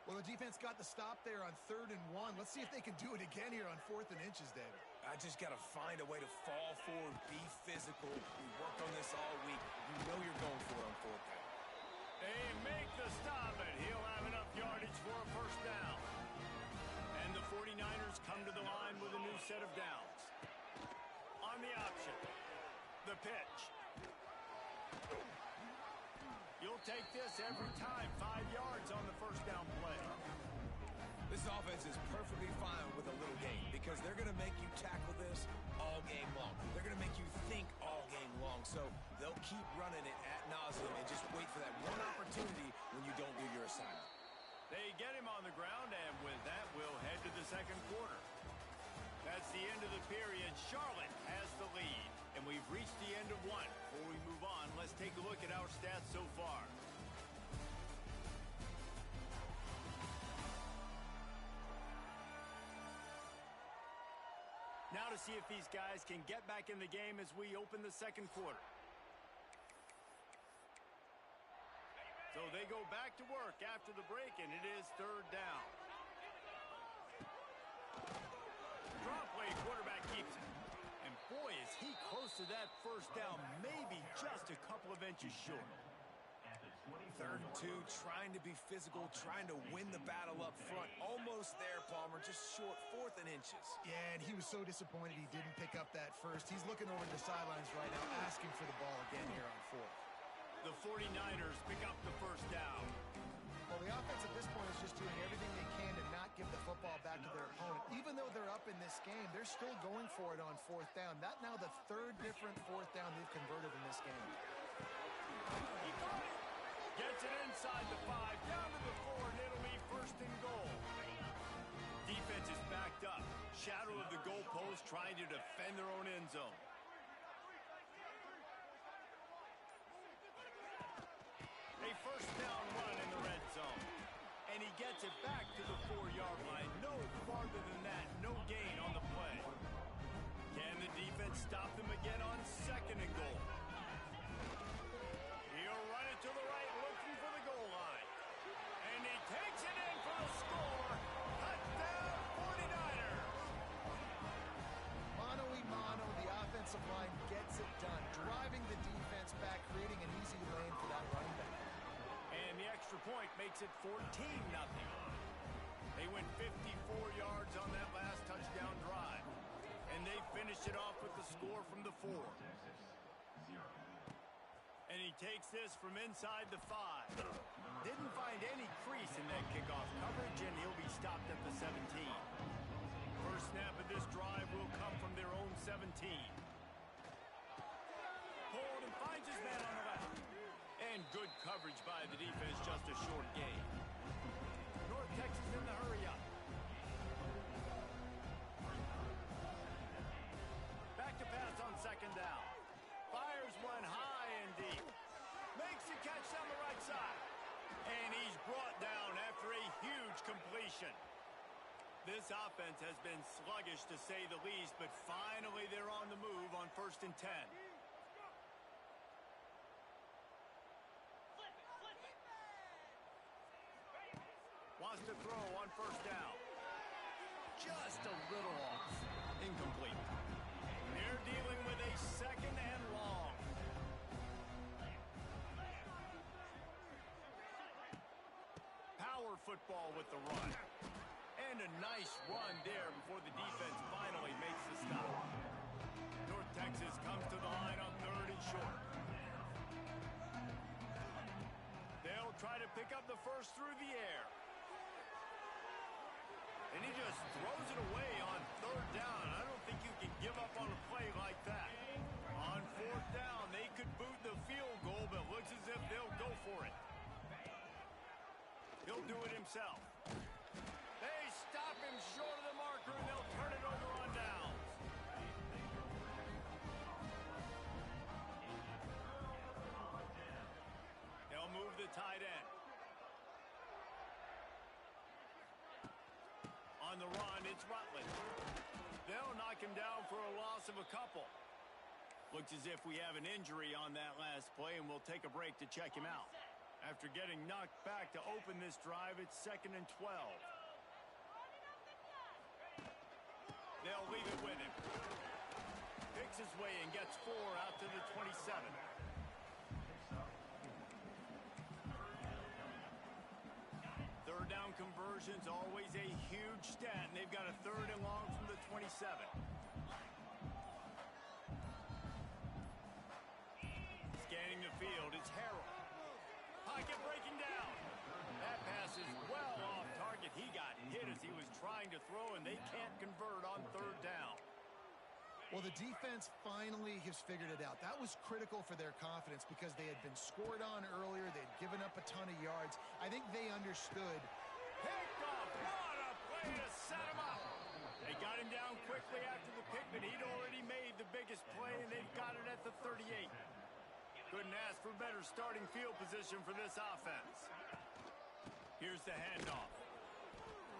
Well, the defense got the stop there on 3rd and 1. Let's see if they can do it again here on 4th and inches, David. I just got to find a way to fall forward, be physical. We worked on this all week. You know you're going for it on 4th down. They make the stop, and he'll have enough yardage for a first down. And the 49ers come to the line with a new set of downs. On the option, the pitch. You'll take this every time. 5 yards on the first down play. This offense is perfectly fine with a little game because they're going to make you tackle this all game long. They're going to make you think all game long. So they'll keep running it ad nauseum and just wait for that one opportunity when you don't do your assignment. They get him on the ground, and with that, we'll head to the second quarter. That's the end of the period. Charlotte has the lead, and we've reached the end of one. Before we move on, let's take a look at our stats so far. Now to see if these guys can get back in the game as we open the second quarter. So they go back to work after the break, and it is 3rd down. Drop play, quarterback keeps it. And boy, is he close to that first down, maybe just a couple of inches short. 3rd and 2, trying to be physical, trying to win the battle up front. Almost there, Palmer, just short, 4th and inches. Yeah, and he was so disappointed he didn't pick up that first. He's looking over the sidelines right now, asking for the ball again here on 4th. The 49ers pick up the first down. Well, the offense at this point is just doing everything they can to not give the football back to their opponent. Even though they're up in this game, they're still going for it on 4th down. That now the 3rd different 4th down they've converted in this game. Gets it inside the 5, down to the 4, and it'll be 1st and goal. Defense is backed up. Shadow of the goalpost trying to defend their own end zone. A first down run in the red zone. And he gets it back to the 4-yard line. No farther than that. No gain on the play. Can the defense stop them again on 2nd and goal? He'll run it to the right, looking for the goal line. And he takes it in for the score. Touchdown, 49ers. Mano a mano, the offensive line gets it done, driving the defense back, creating an easy lane for that running back. And the extra point makes it 14-0. They went 54 yards on that last touchdown drive. And they finish it off with the score from the 4. And he takes this from inside the 5. Didn't find any crease in that kickoff coverage, and he'll be stopped at the 17. First snap of this drive will come from their own 17. Pulled and finds his man on the left. And good coverage by the defense, just a short gain. North Texas in the hurry up. Back to pass on second down. Fires one high and deep. Makes the catch down the right side. And he's brought down after a huge completion. This offense has been sluggish to say the least, but finally they're on the move on 1st and 10. Wants to throw on 1st down. Just a little off. Incomplete. They're dealing with a 2nd and long. Power football with the run. And a nice run there before the defense finally makes the stop. North Texas comes to the line on 3rd and short. They'll try to pick up the first through the air. And he just throws it away on 3rd down. I don't think you can give up on a play like that. On 4th down, they could boot the field goal, but looks as if they'll go for it. He'll do it himself. They stop him short of the marker, and they'll turn it over on downs. They'll move the tight end. On the run, it's Rutledge. They'll knock him down for a loss of a couple. Looks as if we have an injury on that last play, and we'll take a break to check him out. After getting knocked back to open this drive, it's 2nd and 12. They'll leave it with him. Picks his way and gets 4 out to the 27. Third down conversions, always a huge stat, and they've got a 3rd and long from the 27. Scanning the field, it's Harrell. Pocket breaking down. That pass is well off target. He got hit as he was trying to throw, and they can't convert on 3rd down. Well, the defense finally has figured it out. That was critical for their confidence because they had been scored on earlier. They'd given up a ton of yards. I think they understood. Picked off. What a play to set him up. They got him down quickly after the pick, but he'd already made the biggest play, and they've got it at the 38. Couldn't ask for better starting field position for this offense. Here's the handoff.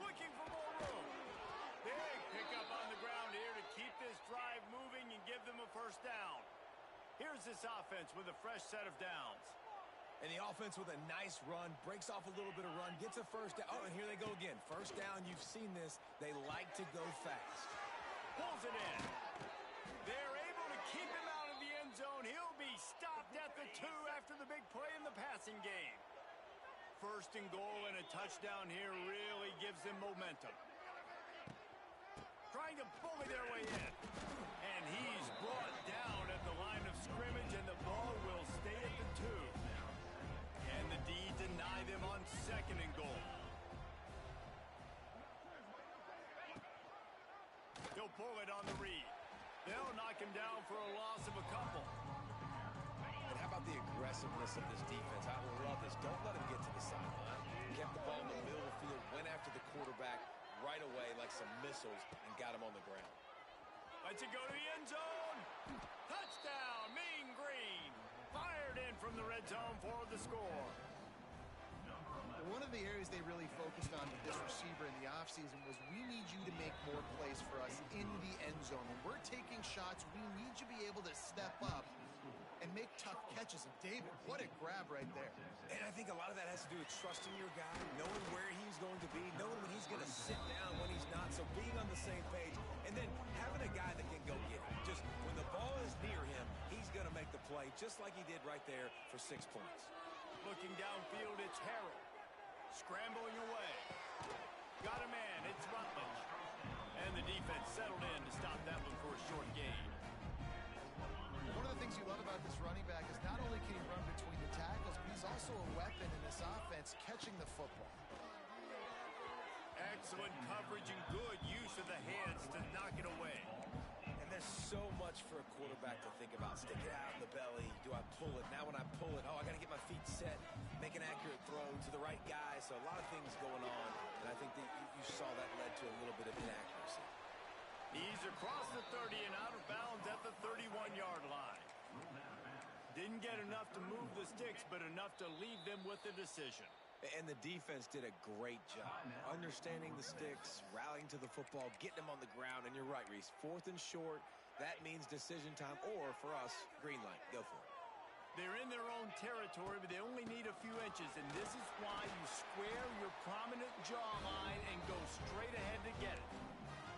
Looking for more room. Big pickup on the ground here to keep this drive moving and give them a 1st down. Here's this offense with a fresh set of downs. And the offense with a nice run, breaks off a little bit of run, gets a 1st down. Oh, and here they go again. 1st down, you've seen this. They like to go fast. Pulls it in. They're able to keep him out of the end zone. He'll be stopped at the 2 after the big play in the passing game. 1st and goal and a touchdown here really gives them momentum. Trying to bully their way in. And he's brought down at the line of scrimmage, and the ball will stay at the 2. And the D deny them on 2nd and goal. He'll pull it on the read. They'll knock him down for a loss of a couple. And how about the aggressiveness of this defense? I love this. Don't let him get to the sideline. Kept the ball in the middle of the field, went after the quarterback right away like some missiles, and got him on the ground. Lets it go to the end zone. Touchdown, Mean Green. Fired in from the red zone for the score. One of the areas they really focused on with this receiver in the offseason was we need you to make more plays for us in the end zone. When we're taking shots, we need you to be able to step up and make tough catches. And David, what a grab right there. And I think a lot of that has to do with trusting your guy, knowing where he's going to be, knowing when he's going to sit down, when he's not. So being on the same page, and then having a guy that can go get it. Just when the ball is near him, he's going to make the play, just like he did right there for 6 points. Looking downfield, it's Harrell. Scrambling away. Got a man, it's Rutledge. And the defense settled in to stop that one for a short gain. One of the things you love about this running back is not only can he run between the tackles, but he's also a weapon in this offense catching the football. Excellent coverage and good use of the hands to knock it away. And there's so much for a quarterback to think about. Stick it out in the belly. Do I pull it? Now when I pull it, I got to get my feet set, make an accurate throw to the right guy. So a lot of things going on. And I think that you saw that led to a little bit of inaccuracy. He's across the 30 and out of bounds at the 31-yard line. Didn't get enough to move the sticks, but enough to leave them with the decision. And the defense did a great job understanding the sticks, rallying to the football, getting them on the ground. And you're right, Reese. 4th and short, that means decision time, or for us, green light. Go for it. They're in their own territory, but they only need a few inches, and this is why you square your prominent jawline and go straight ahead to get it.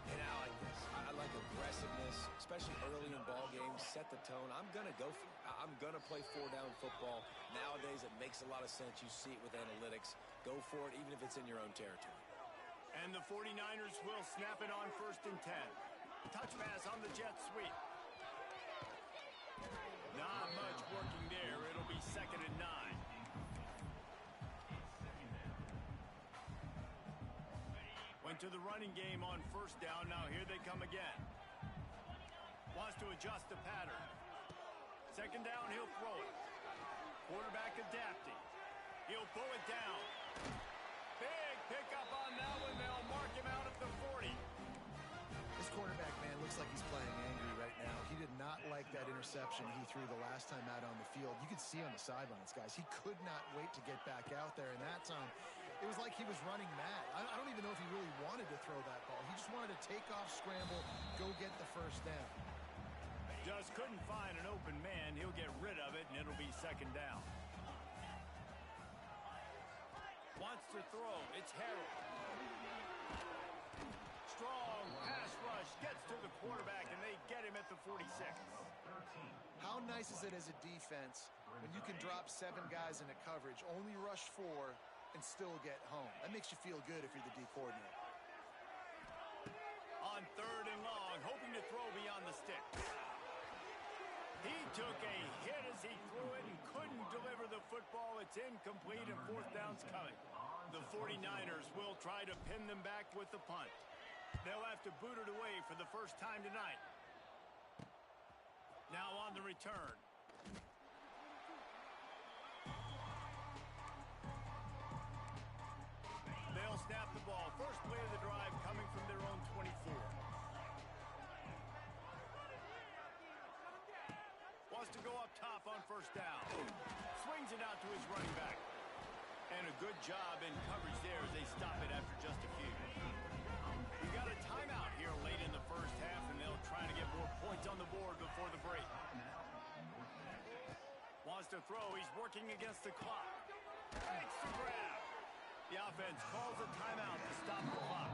And I like this. I like aggressiveness, especially early in ball games. Set the tone. I'm going to go for it. I'm going to play 4-down football. Nowadays, it makes a lot of sense. You see it with analytics. Go for it, even if it's in your own territory. And the 49ers will snap it on 1st and 10. Touch pass on the jet sweep. Not much working there. It'll be 2nd and 9. Went to the running game on 1st down. Now here they come again. Wants to adjust the pattern. 2nd down, he'll throw it. Quarterback adapting. He'll pull it down. Big pickup on that one. They'll mark him out at the 40. This quarterback, man, looks like he's playing angry right now. He did not like that interception he threw the last time out on the field. You could see on the sidelines, guys. He could not wait to get back out there, and that time it was like he was running mad. I don't even know if he really wanted to throw that ball. He just wanted to take off, scramble, go get the 1st down. Just couldn't find an open man. He'll get rid of it, and it'll be 2nd down. Wants to throw. It's Harrell. Strong pass rush. Gets to the quarterback, and they get him at the 46. How nice is it as a defense when you can drop 7 guys into coverage, only rush 4, and still get home? That makes you feel good if you're the D coordinator. On 3rd and long, hoping to throw beyond the stick. He took a hit as he threw it and couldn't deliver the football. It's incomplete, and 4th down's coming. The 49ers will try to pin them back with the punt. They'll have to boot it away for the first time tonight. Now on the return. They'll snap the ball. First play of the drive coming from their own 24. Wants to go up top on 1st down. Swings it out to his running back. And a good job in coverage there as they stop it after just a few. We got a timeout here late in the 1st half, and they'll try to get more points on the board before the break. Wants to throw. He's working against the clock. Makes the grab. The offense calls a timeout to stop the clock.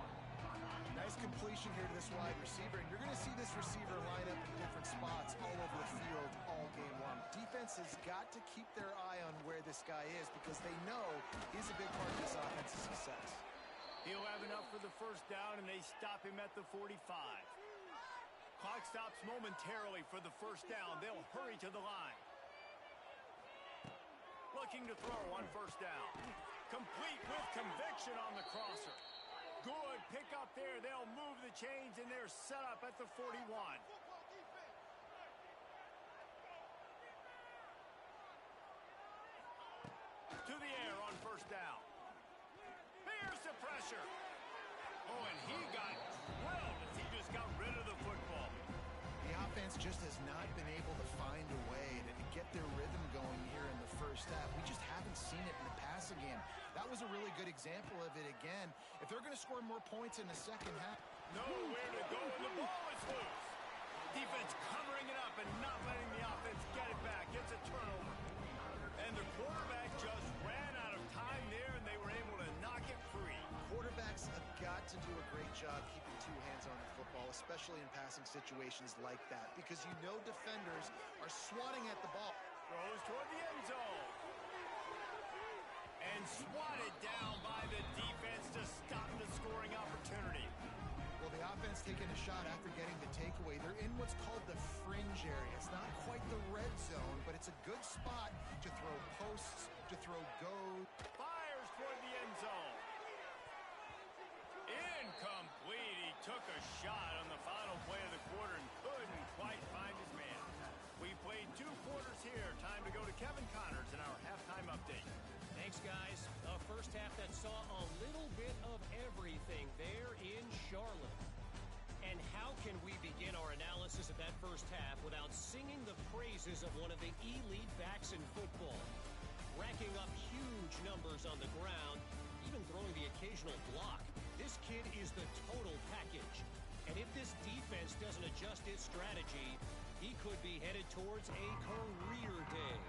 Nice completion here to this wide receiver, and you're going to see this receiver line up in different spots all over the field all game long. Defense has got to keep their eye on where this guy is because they know he's a big part of this offense's success. He'll have enough for the 1st down, and they stop him at the 45. Clock stops momentarily for the 1st down. They'll hurry to the line. Looking to throw on 1st down. Complete with conviction on the crosser. Good pick up there. They'll move the chains, and they're set up at the 41. To the air on 1st down. Here's the pressure. Oh, and he got drilled as he just got rid of the football. The offense just has not been able to find a way to get their rhythm going here in the 1st half. We just haven't seen it in the passing game. That was a really good example of it again. If they're going to score more points in the 2nd half. Nowhere to go, and the ball is loose. Defense covering it up and not letting the offense get it back. Gets a turnover. And the quarterback just ran out of time there, and they were able to knock it free. Quarterbacks have got to do a great job keeping 2 hands on the football, especially in passing situations like that, because you know defenders are swatting at the ball. Throws toward the end zone. And swatted down by the defense to stop the scoring opportunity. Well, the offense taking a shot after getting the takeaway. They're in what's called the fringe area. It's not quite the red zone, but it's a good spot to throw posts, to throw goals. Fires toward the end zone. Incomplete. He took a shot on the final play of the quarter and couldn't quite find his man. We played 2 quarters here. Time to go to Kevin Connors in our halftime update. Thanks, guys. A first half that saw a little bit of everything there in Charlotte. And how can we begin our analysis of that first half without singing the praises of one of the elite backs in football? Racking up huge numbers on the ground, even throwing the occasional block. This kid is the total package. And if this defense doesn't adjust its strategy, he could be headed towards a career day.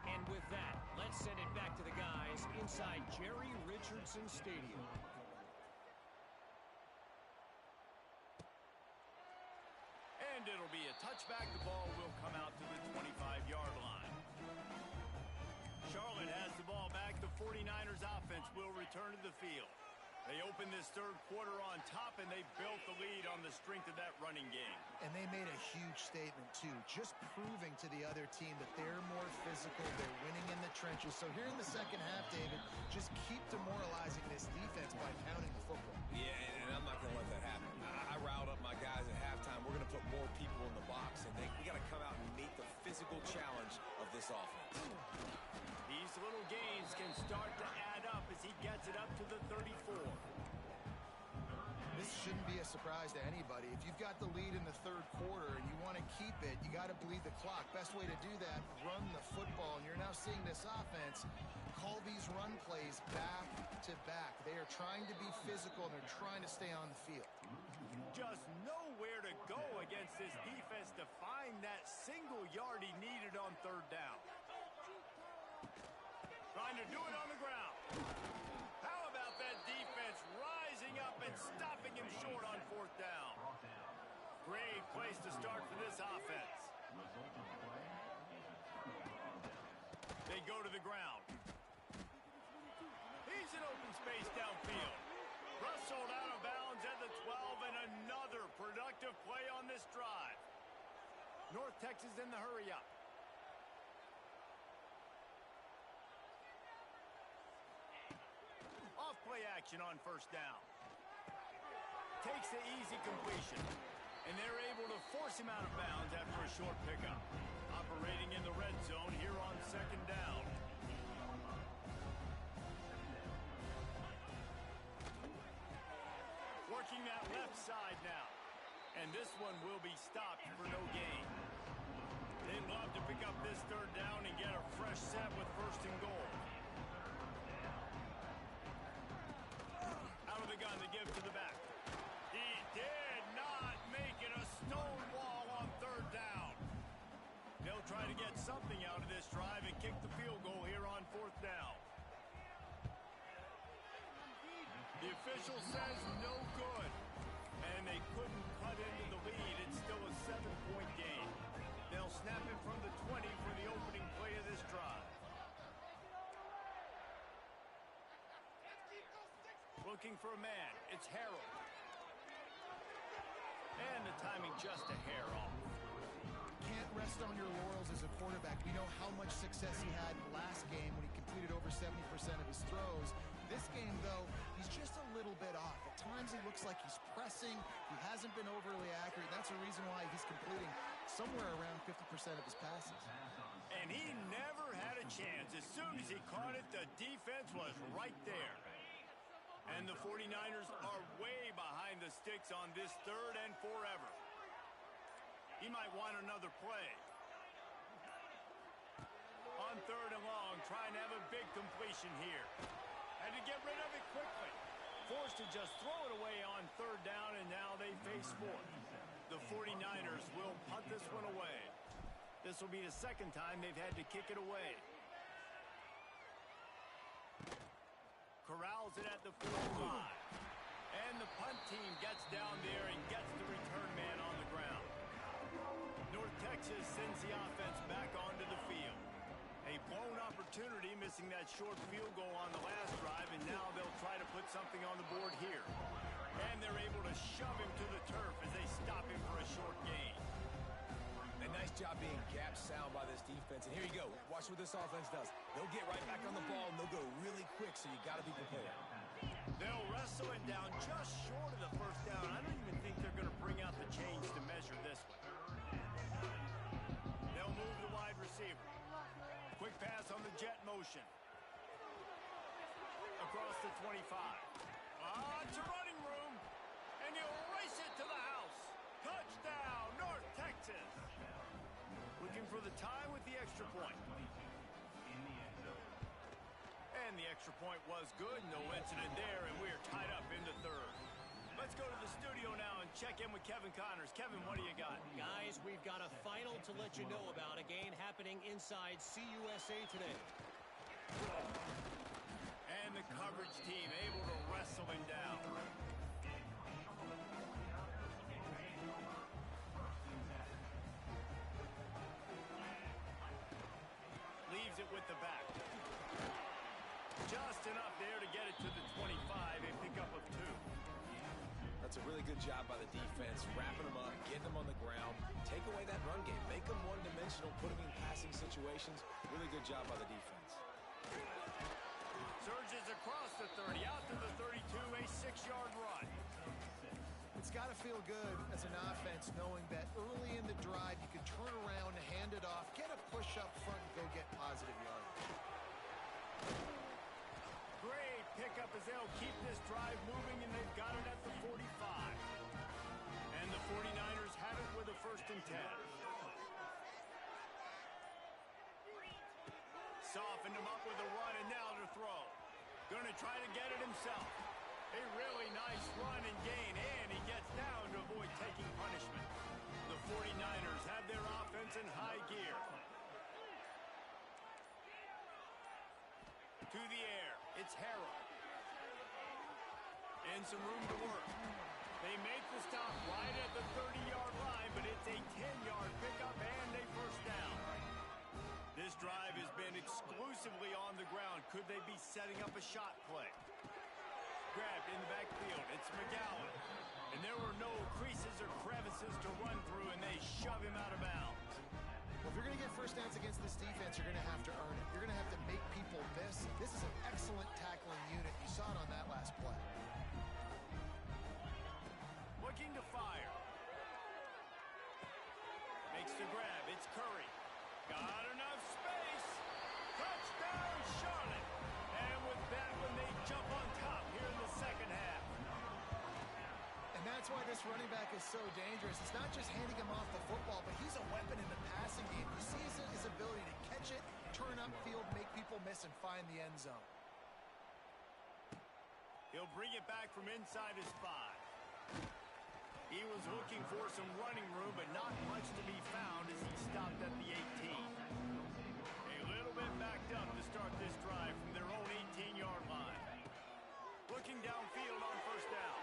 And with that, let's send it back to the guys inside Jerry Richardson Stadium. And it'll be a touchback. The ball will come out to the 25-yard line. Charlotte has the ball back. The 49ers offense will return to the field. They opened this third quarter on top, and they built the lead on the strength of that running game. And they made a huge statement, too, just proving to the other team that they're more physical, they're winning in the trenches. So here in the second half, David, just keep demoralizing this defense by pounding the football. Yeah, and I'm not going to let that happen. I riled up my guys at halftime. We're going to put more people in the box, and we got to come out and meet the physical challenge of this offense. These little gains can start to add up as he gets it up to the 34. This shouldn't be a surprise to anybody. If you've got the lead in the third quarter and you want to keep it, you got to bleed the clock. Best way to do that, run the football. And you're now seeing this offense call these run plays back to back. They are trying to be physical, and they're trying to stay on the field. Just nowhere to go against this defense to find that single yard he needed on third down. Trying to do it on the ground. How about that defense rising up and stopping him short on fourth down? Great place to start for this offense. They go to the ground. He's in open space downfield. Rustled out of bounds at the 12, and another productive play on this drive. North Texas in the hurry-up. Off-play action on first down. Takes the easy completion, and they're able to force him out of bounds after a short pickup. Operating in the red zone here on second down. Working that left side now. And this one will be stopped for no gain. They'd love to pick up this third down and get a fresh set with first and goal. Out of the gun to give to the back. He did not make it a stone wall on third down. They'll try to get something out of this drive and kick the field goal here on fourth down. The official says no good. And they couldn't cut into the lead. It's still a 7-point game. They'll snap it from the 20 for the opening play of this drive. Looking for a man. It's Harold. And the timing just a hair off. Can't rest on your laurels as a quarterback. We know how much success he had last game when he completed over 70% of his throws. This game, though, he's just a little bit off. At times he looks like he's pressing. He hasn't been overly accurate. That's a reason why he's completing somewhere around 50% of his passes. And he never had a chance. As soon as he caught it, the defense was right there. And the 49ers are way behind the sticks on this third and forever. He might want another play. On third and long, trying to have a big completion here. Had to get rid of it quickly. Forced to just throw it away on third down, and now they face fourth. The 49ers will punt this one away. This will be the second time they've had to kick it away. Corrals it at the 45. And the punt team gets down there and gets the return man on the ground. North Texas sends the offense back onto the field. A blown opportunity, missing that short field goal on the last drive, and now they'll try to put something on the board here. And they're able to shove him to the turf as they stop him for a short gain. A nice job being gap sound by this defense. And here you go. Watch what this offense does. They'll get right back on the ball, and they'll go really quick, so you got to be prepared. They'll wrestle it down just short of the first down. I don't even think they're going to bring out the chains to measure this one. They'll move the wide receiver. Quick pass on the jet motion. Across the 25. It's a running room. And he'll race it to the house. Touchdown, North Texas. Looking for the tie with the extra point. And the extra point was good. No incident there, and we're tied up into third. Let's go to the studio now and check in with Kevin Connors. Kevin, what do you got? Guys, we've got a final to let you know about. A game happening inside CUSA today. And the coverage team able to wrestle him down. Leaves it with the back. Just enough there to get it to the 25, a pickup of 2. That's a really good job by the defense, wrapping them up, getting them on the ground, take away that run game, make them one-dimensional, put them in passing situations. Really good job by the defense. Surges across the 30, out to the 32, a 6-yard run. It's got to feel good as an offense knowing that early in the drive you can turn around, hand it off, get a push up front, and go get positive yardage. Great pickup as they'll keep this drive moving, and they've got it at the 45. And the 49ers have it with a 1st and 10. Softened him up with a run, and now to throw. Gonna try to get it himself. A really nice run and gain, and he gets down to avoid taking punishment. The 49ers have their offense in high gear. To the air, it's Harrell. And some room to work. They make the stop right at the 30-yard line, but it's a 10-yard pickup and a 1st down. This drive has been exclusively on the ground. Could they be setting up a shot play? Grabbed in the backfield. It's McGowan. And there were no creases or crevices to run through, and they shove him out of bounds. Well, if you're going to get first downs against this defense, you're going to have to earn it. You're going to have to make people miss. This is an excellent tackling unit. You saw it on that last play. Looking to fire. Makes the grab. It's Curry. Got enough space. Touchdown, Charlotte. And with that one, they jump on top here in the second half. And that's why this running back is so dangerous. It's not just handing him off the football, but he's a weapon in the passing game. You see his ability to catch it, turn upfield, make people miss, and find the end zone. He'll bring it back from inside his 5. He was looking for some running room, but not much to be found as he stopped at the 18. A little bit backed up to start this drive from their own 18-yard line. Looking downfield on 1st down.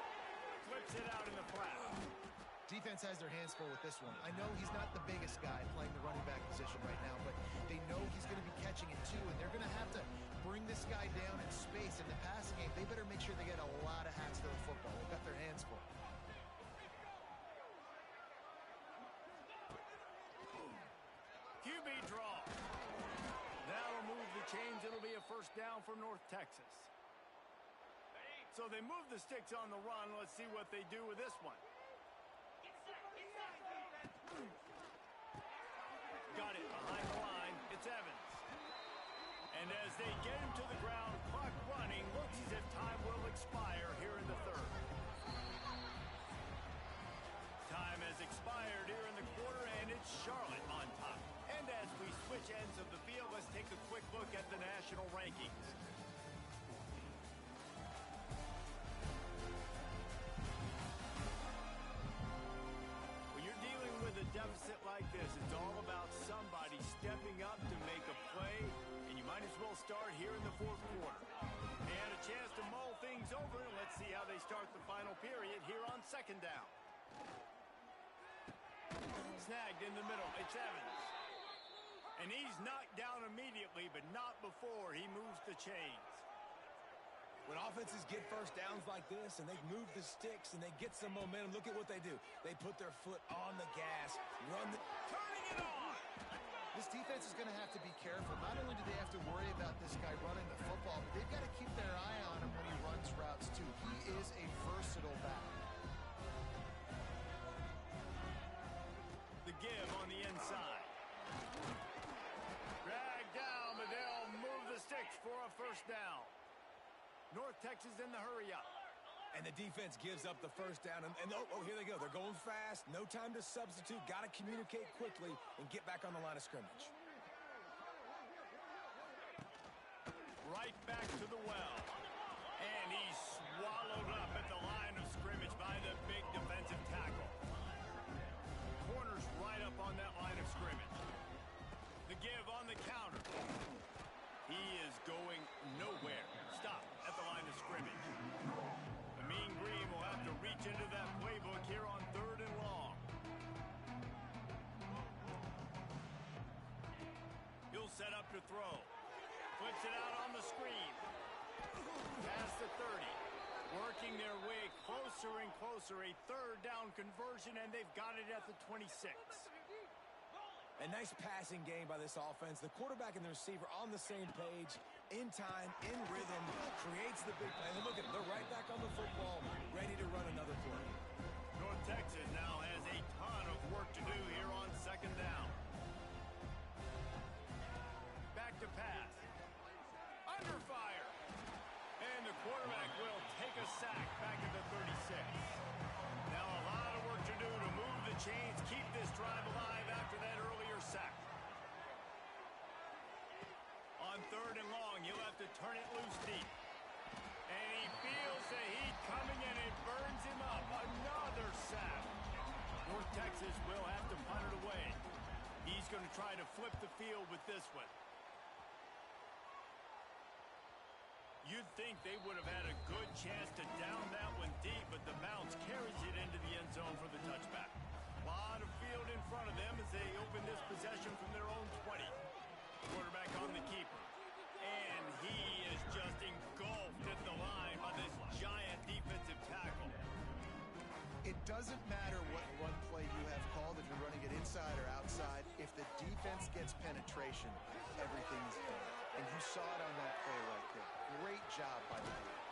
Flips it out in the flat. Defense has their hands full with this one. I know he's not the biggest guy playing the running back position right now, but they know he's going to be catching it too, and they're going to have to bring this guy down in space in the passing game. They better make sure they get a lot of hats to the football. They've got their hands full. QB draw. That'll move the chains. It'll be a 1st down for North Texas. So they move the sticks on the run. Let's see what they do with this one. Got it behind the line. It's Evans. And as they get him to the ground, clock running, looks as if time will expire here in the 3rd. Time has expired here in the quarter, and it's Charlotte on top. And as we switch ends of the field, let's take a quick look at the national rankings. When you're dealing with a deficit like this, it's all about somebody stepping up to make a play, and you might as well start here in the 4th quarter. And a chance to mull things over, and let's see how they start the final period here on 2nd down. Snagged in the middle. It's Evans. And he's knocked down immediately, but not before he moves the chains. When offenses get first downs like this and they move the sticks and they get some momentum, look at what they do. They put their foot on the gas, turning it on. This defense is going to have to be careful. Not only do they have to worry about this guy running the football, but they've got to keep their eye on him when he runs routes too. He is a versatile back. The give on the inside. Drag down, but they'll move the sticks for a first down. North Texas in the hurry-up. And the defense gives up the first down. And here they go. They're going fast. No time to substitute. Got to communicate quickly and get back on the line of scrimmage. Right back to the well. And he's swallowed up at the line of scrimmage by the big defensive tackle. Corner's right up on that line of scrimmage. The give on the counter. He is going nowhere. Stop at the line of scrimmage. The Mean Green will have to reach into that playbook here on 3rd and long. He'll set up to throw. Flips it out on the screen. Past the 30. Working their way closer and closer. A 3rd down conversion, and they've got it at the 26. A nice passing game by this offense. The quarterback and the receiver on the same page, in time, in rhythm, creates the big play. And look at them, they're right back on the football, ready to run another play. North Texas now has a ton of work to do here on 2nd down. Back to pass. Under fire. And the quarterback will take a sack back at the 36. Now a lot of work to do to move the chains, keep this drive alive after that earlier sack. On 3rd and long, he'll have to turn it loose deep. And he feels the heat coming and it burns him up. Another sack. North Texas will have to punt it away. He's going to try to flip the field with this one. You'd think they would have had a good chance to down that one deep, but the bounce carries it into the end zone for the touchback. A lot of field in front of them as they open this possession from their own 20. Quarterback on the keeper. And he is just engulfed at the line by this giant defensive tackle. It doesn't matter what run play you have called, if you're running it inside or outside. If the defense gets penetration, everything's done. And you saw it on that play right there. Great job by the group.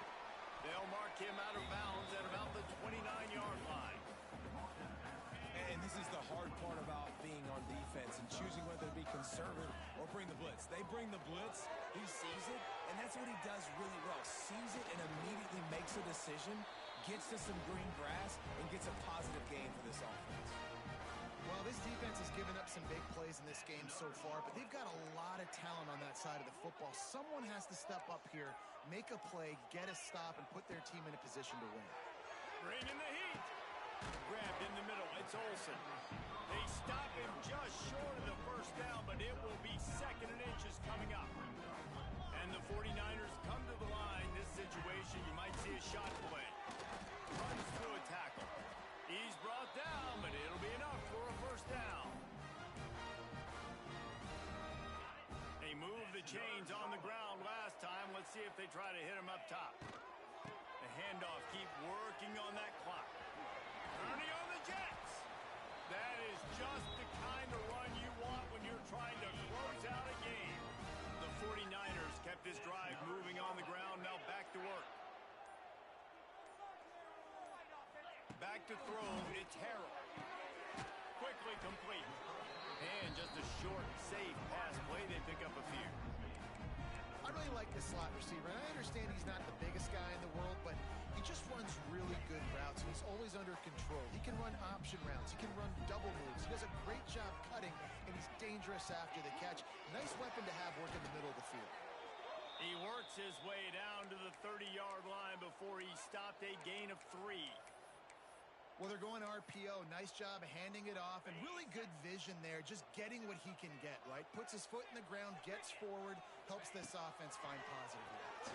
They'll mark him out of bounds at about the 29-yard line. And this is the hard part about being on defense and choosing whether to be conservative or bring the blitz. They bring the blitz, he sees it, and that's what he does really well. Sees it and immediately makes a decision, gets to some green grass, and gets a positive gain for this offense. Well, this defense has given up some big plays in this game so far, but they've got a lot of talent on that side of the football. Someone has to step up here, make a play, get a stop, and put their team in a position to win. Bringing the heat. Grabbed in the middle. It's Olsen. They stop him just short of the first down, but it will be 2nd and inches coming up. And the 49ers come to the line. This situation, you might see a shot play. Runs through a tackle. He's brought down, but it'll be enough for a first down. They moved the chains on the ground last time. Let's see if they try to hit him up top. The handoff, keep working on that clock. Turning on the Jets. That is just the kind of run you want when you're trying to close out a game. The 49ers kept this drive moving on the ground. Now back to work. Back to throw, it's Harrell. Quickly complete. And just a short, safe pass play. They pick up a few. I really like this slot receiver, and I understand he's not the biggest guy in the world, but he just runs really good routes, and he's always under control. He can run option routes. He can run double moves. He does a great job cutting, and he's dangerous after the catch. Nice weapon to have work in the middle of the field. He works his way down to the 30-yard line before he stopped a gain of 3. Well, they're going RPO. Nice job handing it off, and really good vision there, just getting what he can get, right? Puts his foot in the ground, gets forward, helps this offense find positive yards.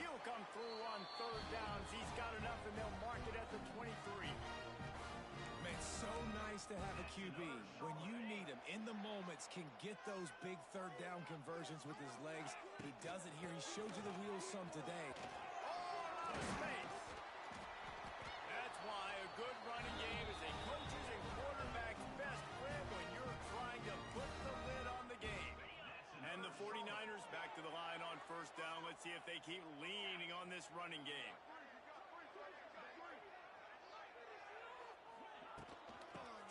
He'll come through on 3rd downs. He's got enough, and they'll mark it at the 23. Man, so nice to have a QB. When you need him in the moments, can get those big third down conversions with his legs. He does it here. He showed you the wheels some today. Oh, space. That's why a good running game is a coach's and quarterback's best friend when you're trying to put the lid on the game. And the 49ers back to the line on first down. Let's see if they keep leaning on this running game.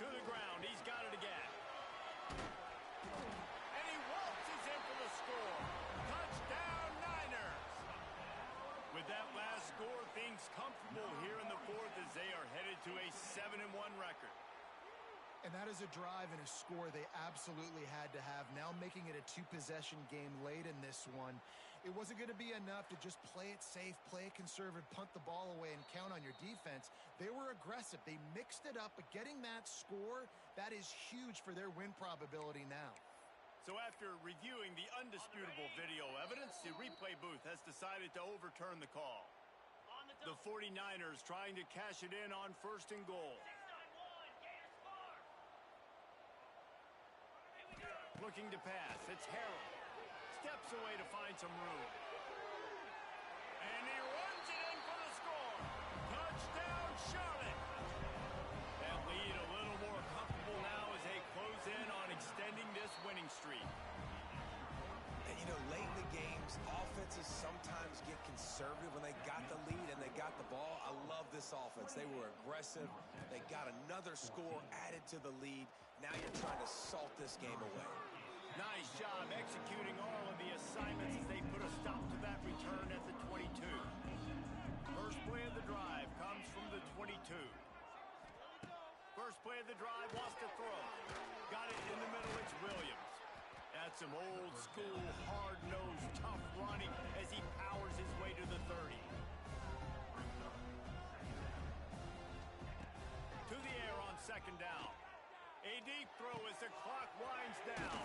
To the ground, he's got it again. And he waltzes in for the score. Touchdown, Niners! With that last score, things comfortable here in the fourth as they are headed to a 7-1 record. And that is a drive and a score they absolutely had to have. Now making it a two-possession game late in this one. It wasn't going to be enough to just play it safe, play it conservative, punt the ball away, and count on your defense. They were aggressive. They mixed it up, but getting that score, that is huge for their win probability now. So after reviewing the undisputable video evidence, the replay booth has decided to overturn the call. The 49ers trying to cash it in on first and goal. Looking to pass. It's Harrell. Steps away to find some room. And he runs it in for the score. Touchdown, Charlotte. That lead a little more comfortable now as they close in on extending this winning streak. And, you know, late in the games, offenses sometimes get conservative when they got the lead and they got the ball. I love this offense. They were aggressive. They got another score added to the lead. Now you're trying to salt this game away. Nice job executing all of the assignments as they put a stop to that return at the 22. First play of the drive comes from the 22. First play of the drive, wants to throw. Got it in the middle, it's Williams. That's some old school, hard-nosed, tough running as he powers his way to the 30. To the air on second down. A deep throw as the clock winds down.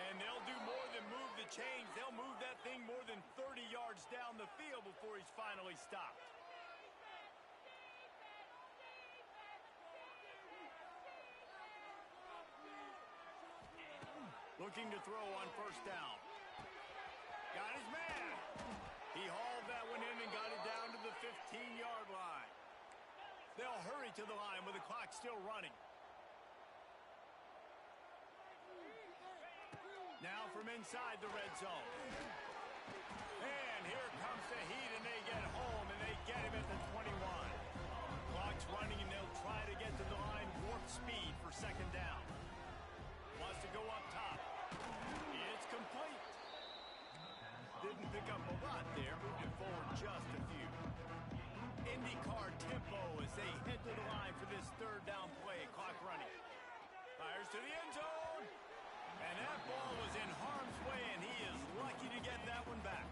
And they'll do more than move the chains. They'll move that thing more than 30 yards down the field before he's finally stopped. Looking to throw on first down. Got his man. He hauled that one in and got it down to the 15-yard line. They'll hurry to the line with the clock still running. Now from inside the red zone. And here comes the heat, and they get home, and they get him at the 21. Clock's running, and they'll try to get to the line warp speed for second down. Wants to go up top. It's complete. Didn't pick up a lot there, moving forward just a few. IndyCar tempo as they head to the line for this third down play. Clock running. Fires to the end zone. And that ball was in harm's way, and he is lucky to get that one back.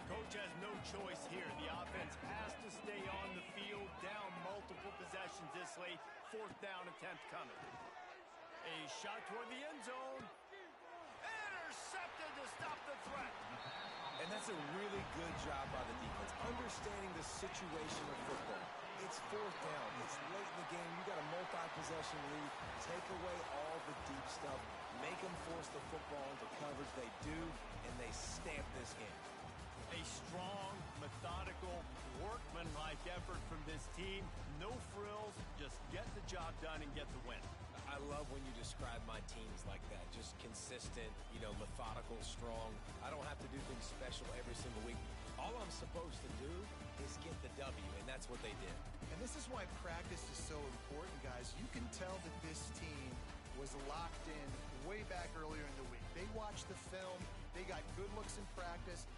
Coach has no choice here. The offense has to stay on the field, down multiple possessions this late. Fourth down attempt coming. A shot toward the end zone. Intercepted to stop the threat. And that's a really good job by the defense, understanding the situation of football. It's fourth down. It's late in the game. You got a multi-possession lead. Take away all the deep stuff. Make them force the football into coverage. They do, and they stamp this game. A strong, methodical, workmanlike effort from this team. No frills, just get the job done and get the win. I love when you describe my teams like that. Just consistent, methodical, strong. I don't have to do things special every single week. All I'm supposed to do is get the W, and that's what they did. And this is why practice is so important, guys. You can tell that this team was locked in way back earlier in the week. They watched the film. They got good looks in practice.